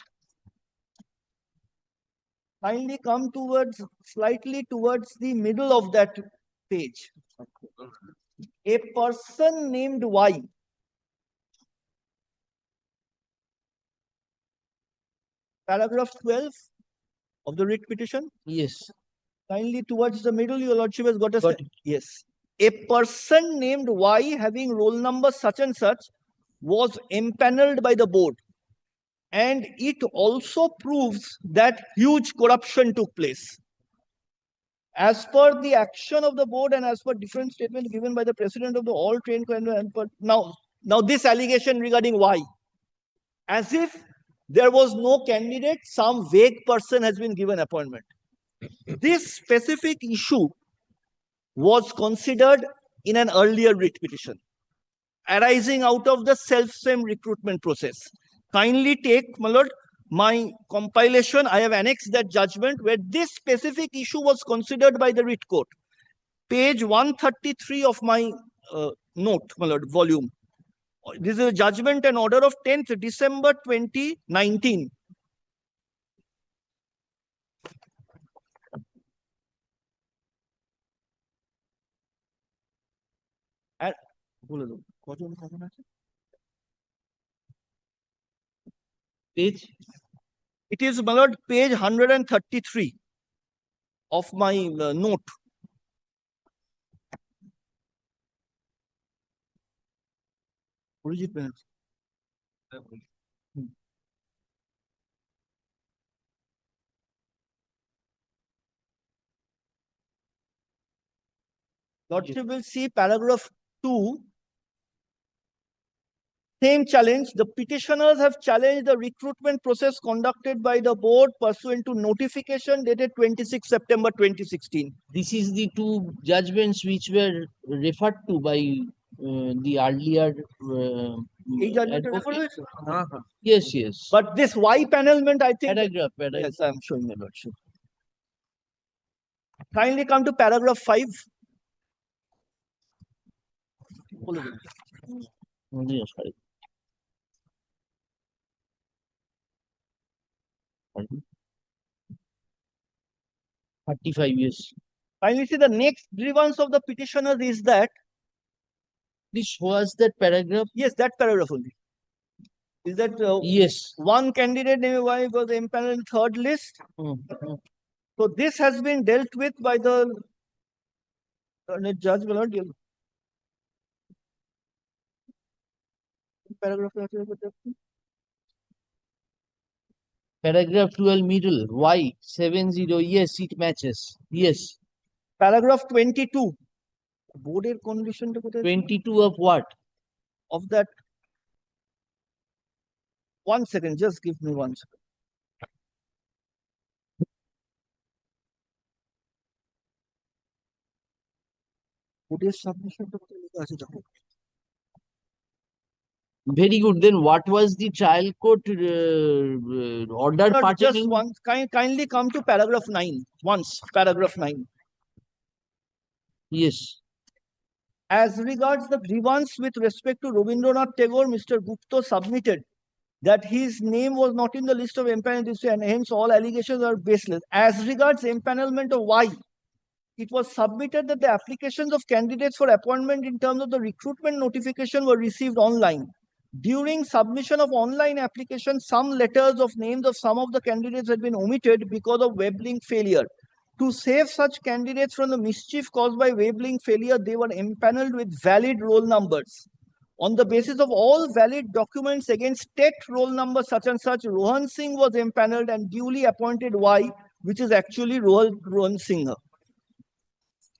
Kindly come slightly towards the middle of that page. A person named Y. Paragraph 12 of the writ petition. Yes. Kindly towards the middle, your lordship has got a Got it. yes. A person named Y having roll number such and such was empaneled by the board. And it also proves that huge corruption took place. As per the action of the board and as per different statements given by the president of the all trained now this allegation regarding Y, as if there was no candidate, some vague person has been given appointment. This specific issue was considered in an earlier writ petition, arising out of the self-same recruitment process. Kindly take, my lord, my compilation. I have annexed that judgment where this specific issue was considered by the writ court. Page 133 of my note, my lord, volume. This is a judgment and order of 10th December 2019. বলে দেবো কজন কজন আছে। Page It is, my lord, page 133 of my note. Original pen. Lordship will see paragraph 2. Same challenge. The petitioners have challenged the recruitment process conducted by the board pursuant to notification dated 26 September 2016. this is the two judgments which were referred to by the earlier এই judgment advocate. refer হয়েছে? Yes, yes. But this Y panelment, I think. Paragraph. Yes, I am showing my lordship. Kindly come to paragraph 5. Yes, sorry. 35 years. Finally, see, the next grievance of the petitioners is that, This was that paragraph. yes, that paragraph only. Is that Yes. one candidate named Y was empaneled in third list. So this has been dealt with by the judge. Will not deal. Paragraph. Paragraph 12 middle. Y 70. Yes, it matches. Yes. Paragraph 22. Boarded condition 22 of what? of that. 1 second, just give me 1 second. Boarded submission Very good. Then what was the trial court order just pertaining? once, kindly come to paragraph 9. Once, paragraph 9. Yes. As regards the grievance with respect to Rabindranath Tagore, Mr. Gupta submitted that his name was not in the list of empaneled and hence all allegations are baseless. As regards empanelment of Y, it was submitted that the applications of candidates for appointment in terms of the recruitment notification were received online. During submission of online application, some letters of names of some of the candidates had been omitted because of web link failure. To save such candidates from the mischief caused by web link failure, they were empaneled with valid roll numbers. On the basis of all valid documents against state roll number such and such, Rohan Singh was empaneled and duly appointed Y, which is actually Rohan Singh.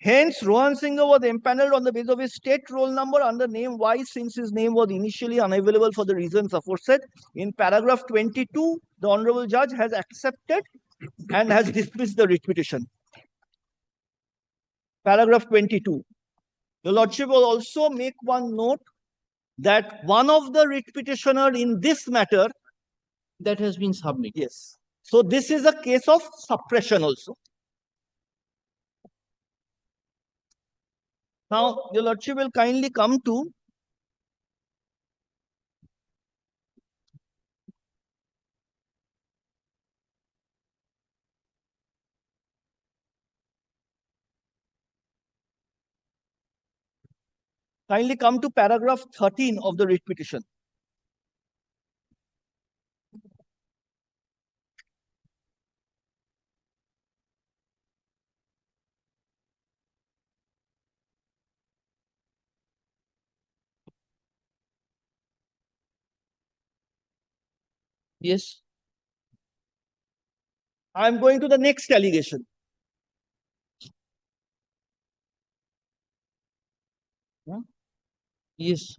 Hence, Rohan Singh was empaneled on the basis of his state roll number under name Y, since his name was initially unavailable for the reasons aforesaid. In paragraph 22, the Honorable Judge has accepted and has dismissed the writ petition. Paragraph 22. The Lordship will also make one note that one of the writ petitioner in this matter, That has been submitted. yes. So this is a case of suppression also. Now, your Lordship will kindly come to paragraph 13 of the writ petition. Yes. I'm going to the next allegation. Yes.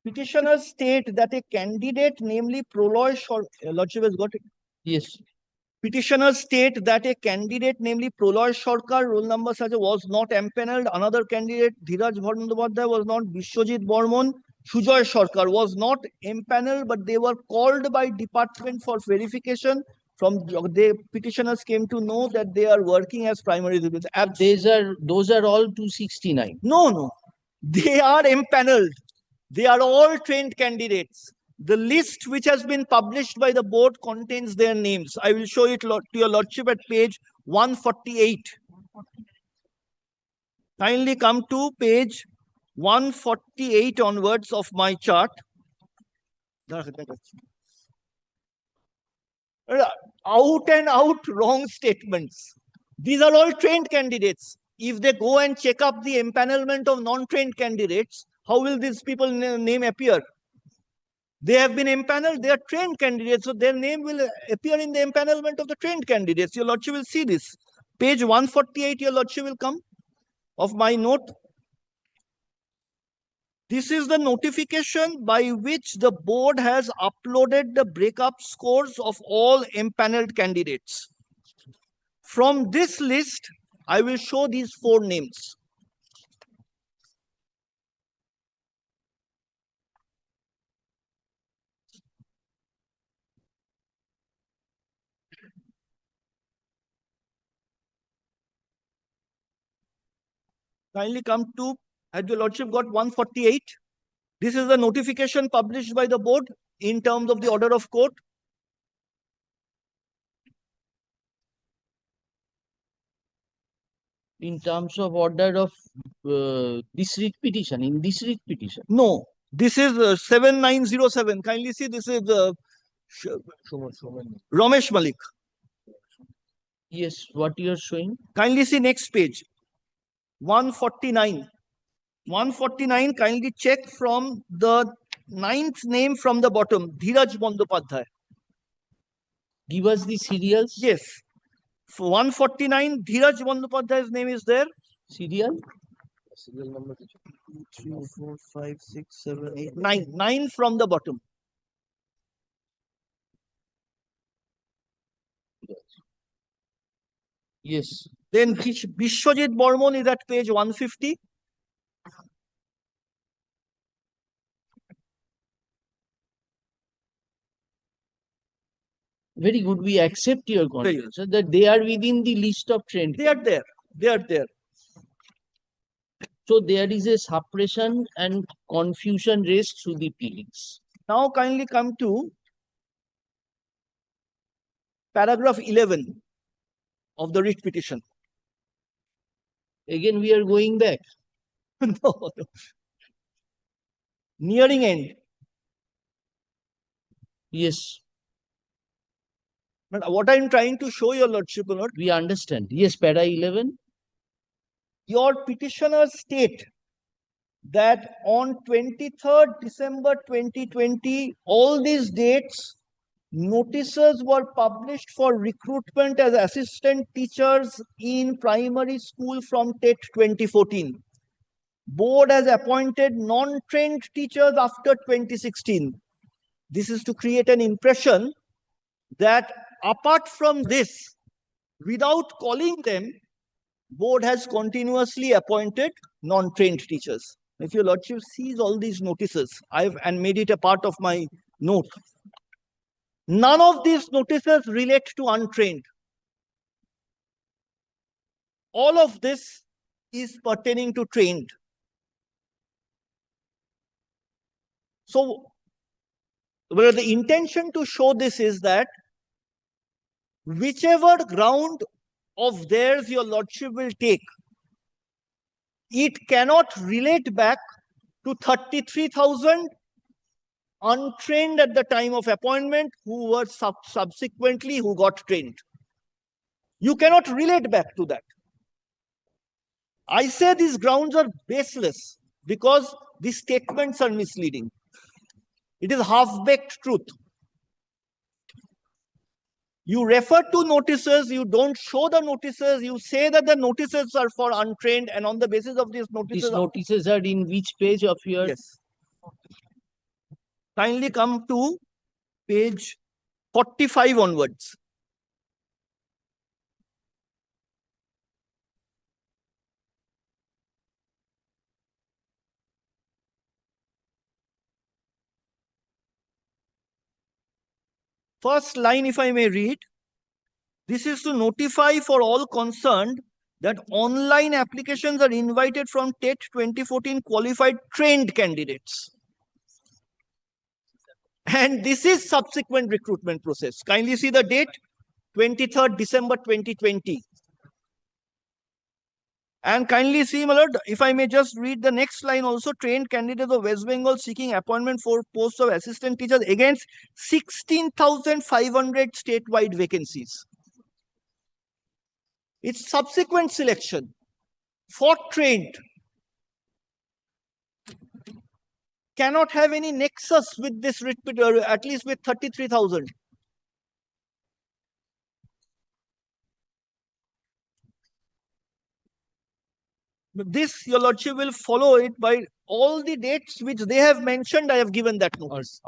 Petitioners state that a candidate, namely Proloy Lordship has got it. Yes. Petitioners state that a candidate, namely Proloy Sarkar, roll number such was not empaneled. Another candidate, Dhiraj Bhandopadhyay, was not. Vishwajit Bormon, Sujoy Sarkar was not empaneled, but they were called by department for verification. From the petitioners came to know that they are working as primary residents. Those are all 269. No. They are empaneled. They are all trained candidates. The list which has been published by the board contains their names. I will show it to your Lordship at page 148. Kindly come to page 148 onwards of my chart. Out and out wrong statements. These are all trained candidates. If they go and check up the empanelment of non-trained candidates, how will these people name appear? They have been empaneled, they are trained candidates, so their name will appear in the empanelment of the trained candidates. Your Lordship will see this. Page 148, Your Lordship will come of my note. This is the notification by which the board has uploaded the breakup scores of all empaneled candidates. From this list, I will show these 4 names. Kindly come to, had Your Lordship got 148? This is the notification published by the board in terms of the order of court. In terms of order of this writ petition, in this writ petition. No, this is 7907. Kindly see, this is Ramesh Malik. Yes, what you are showing? Kindly see next page. 149. 149, kindly check from the 9th name from the bottom, Dheeraj Bandopadhyay. Give us the serials. Yes. For 149, Dheeraj Bandopadhyay's name is there. Serial? Serial number. 2, 3, 4, 5, 6, 7, 8, 9. 9 from the bottom. Yes. Then Bishwajit Bormon is at page 150. Very good. We accept your confidence that they are within the list of trained. They are there. They are there. So there is a suppression and confusion raised through the pleadings. Now kindly come to paragraph 11 of the writ petition. Again, we are going back. No. Nearing end. Yes, But what I am trying to show Your Lordship, we understand. Yes, para 11. your petitioners state that on 23rd December 2020, all these dates, notices were published for recruitment as assistant teachers in primary school from TET 2014. Board has appointed non-trained teachers after 2016. This is to create an impression that apart from this, without calling them, board has continuously appointed non-trained teachers. If Your Lordship sees all these notices, I've made it a part of my note. None of these notices relate to untrained. All of this is pertaining to trained. So, well, the intention to show this is that whichever ground of theirs Your Lordship will take, it cannot relate back to 33,000 untrained at the time of appointment who were subsequently who got trained. You cannot relate back to that. I say these grounds are baseless because these statements are misleading. It is half-baked truth. You refer to notices, you don't show the notices, you say that the notices are for untrained, and on the basis of these notices. These notices are in which page of your? Yes. Kindly come to page 45 onwards. First line, if I may read, this is to notify for all concerned that online applications are invited from TET 2014 qualified trained candidates. And this is subsequent recruitment process. Kindly see the date, 23rd December 2020. And kindly see, my lord, if I may just read the next line also, trained candidates of West Bengal seeking appointment for posts of assistant teachers against 16,500 statewide vacancies. It's subsequent selection for trained. Cannot have any nexus with this repeater, at least with 33,000. This, your lordship, will follow it by all the dates which they have mentioned. I have given that notice.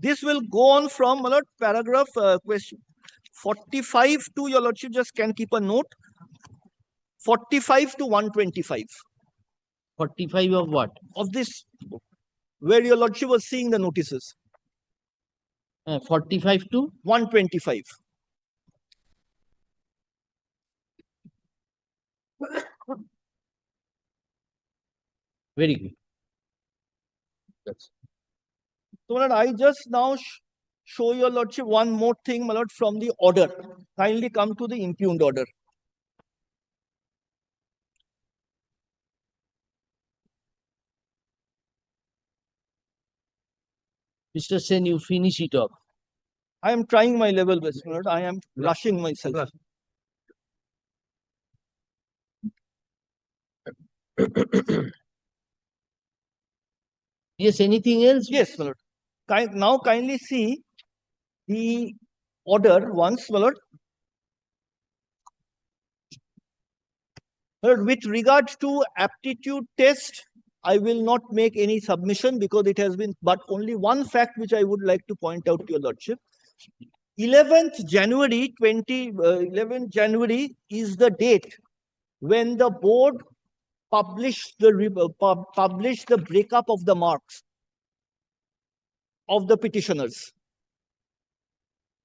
This will go on from, my lord, paragraph question 45 to, your lordship just can keep a note, 45 to 125 45 of what? of this, where your lordship was seeing the notices. 45 to 125. very good. That's So, my lord, I just now show your lordship one more thing, my lord, from the order. Kindly come to the impugned order. Mr. Sen, you finish it off. I am trying my level best, my lord. I am rushing myself. Yes, anything else? Yes, my lord. Now kindly see the order once, my lord. My lord, with regard to aptitude test, I will not make any submission because it has been, but only one fact which I would like to point out to your lordship. 11th January 11th January is the date when the board published the breakup of the marks of the petitioners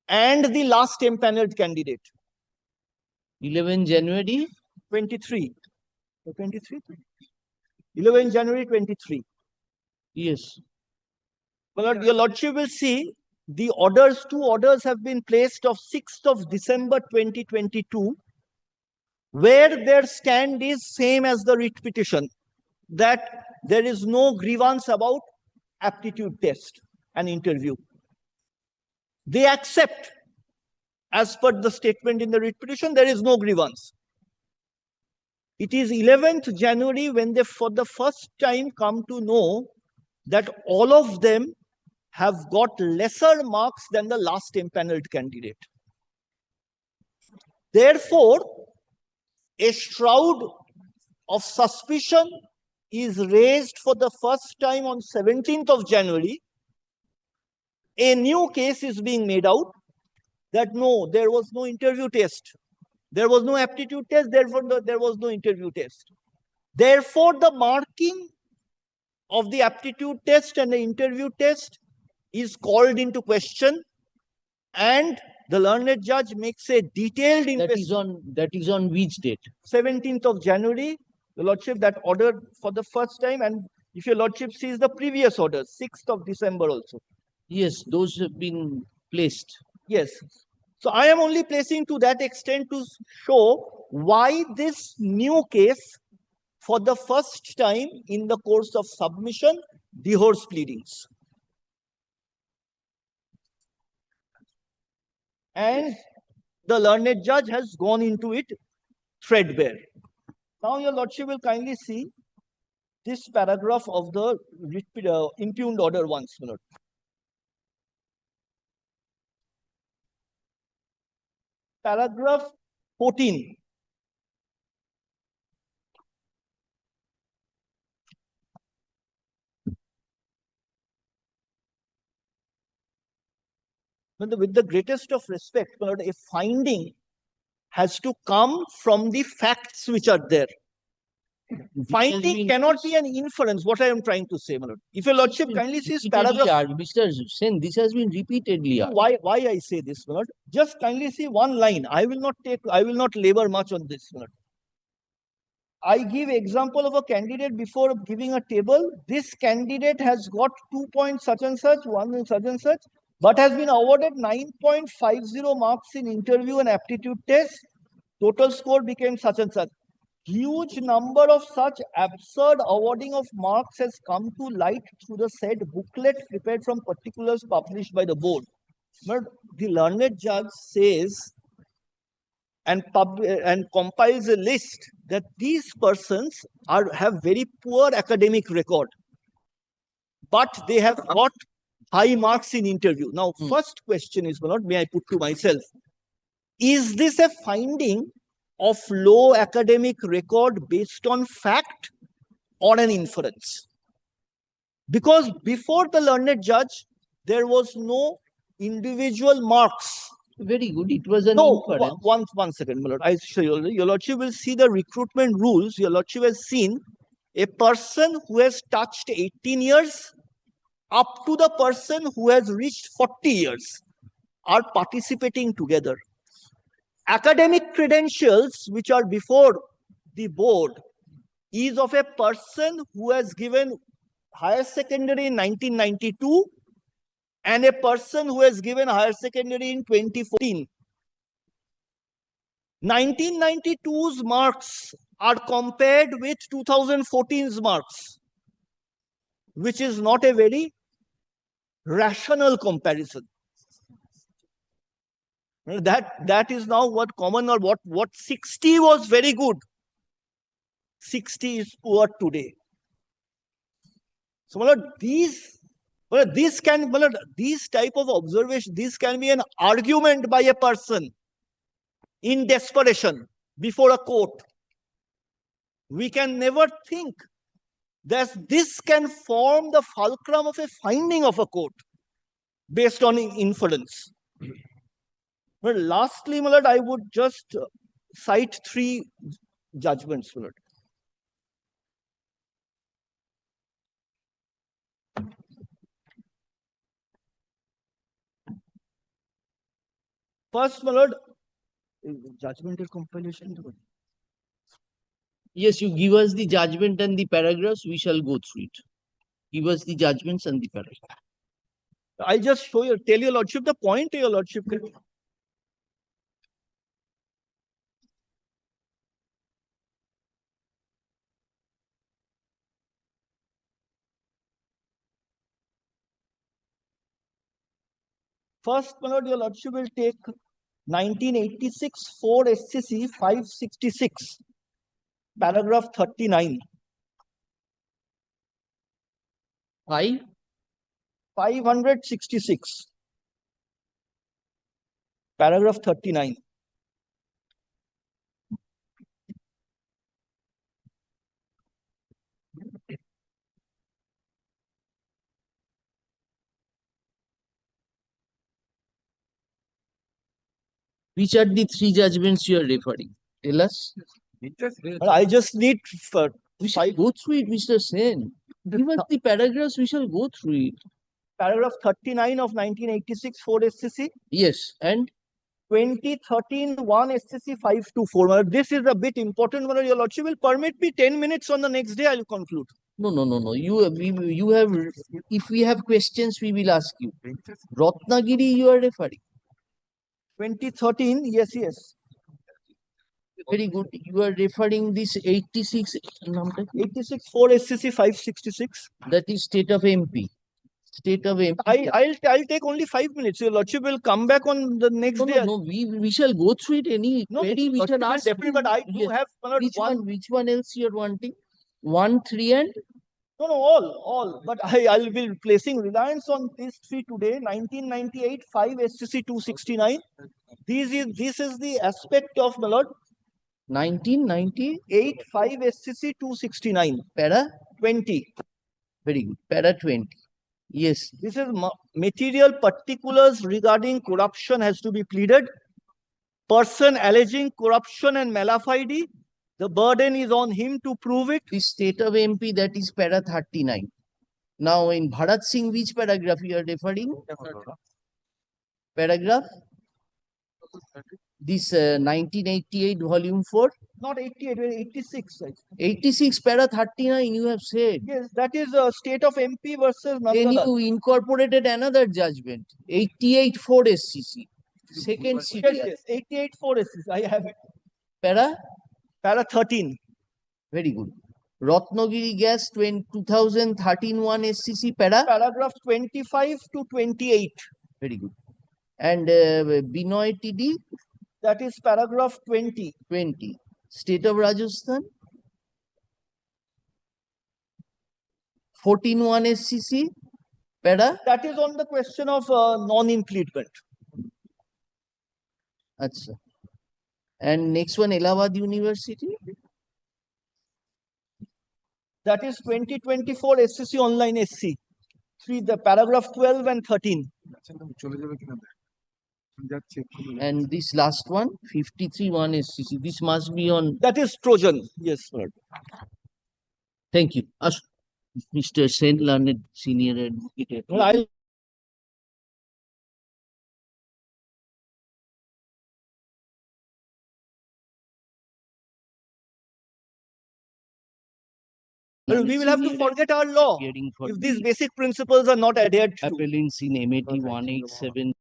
and the last empaneled candidate. 11 January 23. 23? 11 January 23. Yes. Well, your lordship will see the orders, two orders have been placed of 6th of December 2022, where their stand is same as the writ petition, that there is no grievance about aptitude test and interview. They accept, as per the statement in the writ petition, there is no grievance. It is 11th January when they for the first time come to know that all of them have got lesser marks than the last empaneled candidate. Therefore, a shroud of suspicion is raised for the first time on 17th of January. A new case is being made out that no, there was no interview test. There was no aptitude test, therefore there was no interview test. Therefore, the marking of the aptitude test and the interview test is called into question, and the learned judge makes a detailed investigation. That is on which date? 17th of January, the lordship that ordered for the first time, and if your lordship sees the previous order, 6th of December also. Yes, those have been placed. Yes. So I am only placing to that extent to show why this new case, for the first time in the course of submission, dehors pleadings. And the learned judge has gone into it threadbare. Now your lordship will kindly see this paragraph of the impugned order once, my lord. Paragraph 14. With the greatest of respect, my lord, a finding has to come from the facts which are there. Finding cannot be an inference, what I am trying to say, my lord. If your lordship kindly sees paragraph... Mr. Sen, this has been repeatedly. Why I say this, my lord? Just kindly see one line. I will not labor much on this, my lord. I give example of a candidate before giving a table. This candidate has got 2 points such and such, 1 and such, but has been awarded 9.50 marks in interview and aptitude test. Total score became such and such. Huge number of such absurd awarding of marks has come to light through the said booklet prepared from particulars published by the board. But the learned judge says and compiles a list that these persons have very poor academic record, but they have got high marks in interview. Now, first question is, may I put to myself, is this a finding of low academic record based on fact or an inference? Because before the learned judge, there was no individual marks. Very good. It was an No, inference. one second, my lord. I show you. Your lordship will see the recruitment rules. Your lordship has seen a person who has touched 18 years up to the person who has reached 40 years are participating together. Academic credentials which are before the board is of a person who has given higher secondary in 1992 and a person who has given higher secondary in 2014. 1992's marks are compared with 2014's marks, which is not a very rational comparison. That is now what common, or what 60 was very good, 60 is poor today. So these type of observation, this can be an argument by a person in desperation before a court. We can never think that this can form the fulcrum of a finding of a court based on inference. But lastly, my lord, I would just cite 3 judgments, my lord. First, my lord, judgmental compilation. Yes, you give us the judgment and the paragraphs, we shall go through it. Give us the judgments and the paragraphs. I'll just show you, tell your lordship the point, your lordship. First, my lord, your lordship will take 1986 4 SCC 566, paragraph 39. 566, paragraph 39. Which are the 3 judgments you are referring? Tell us. I just need for We shall go through it, Mr. Sen. Give us the paragraphs, we shall go through it. paragraph 39 of 1986 4 SCC. Yes, and 2013 1 SCC 524. This is a bit important. Your lordship will permit me 10 minutes on the next day. I will conclude. no. You have. If we have questions, we will ask you. Ratnagiri, you are referring. 2013, yes. Very good. You are referring this 86. 86 4 SCC 566. That is state of MP. State of MP. I'll take only 5 minutes. Your lordship will come back on the next day. No. We shall go through it. Any query we shall ask. But I do have which one else you are wanting? 1, 3, and no, all. But I'll be placing reliance on these 3 today. 1998 5 SCC 269. This is the aspect of, my lord. 1998 5 SCC 269. para 20. Very good. Para 20. Yes. This is material particulars regarding corruption has to be pleaded. Person alleging corruption and malafide, the burden is on him to prove it. The state of MP, that is para 39. Now in Bharat Singh, which paragraph you are referring? Paragraph? This 1988 volume 4? Not 88, 86. 86 para 39 you have said. Yes, that is a state of MP versus Then Nandala. you incorporated another judgment. 88 4 SCC. Second CTR. Yes, 88 4 SCC. I have it. Para? Para 13. Very good. Ratnagiri gas 2013 1 SCC para. Paragraph 25 to 28. Very good. And Binoy TD That is paragraph 20. 20. State of Rajasthan 14 1 SCC para. That is on the question of non-impleadment. Acha. And next one Allahabad University. That is 2024 SCC online SC. The paragraph 12 and 13. চলে যাবে কিনা দেখ। যাচ্ছে এক্ষুনি। And this last one 53 1 SCC. This must be on. That is Trojan. Yes, sir. Thank you. Mr. Sen, learned senior advocate. Well, I'll Well, we will have to forget our law Hearing for if these the basic principles are not adhered to. appellants in MAT 187.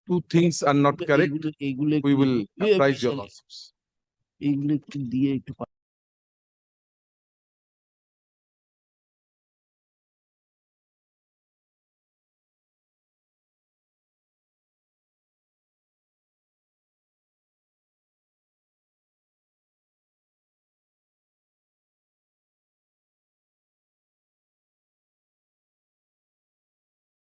Two things are not correct. এগুলো We will একটু- apprise your officially- lawsuits. এগুলো একটু দিয়ে একটু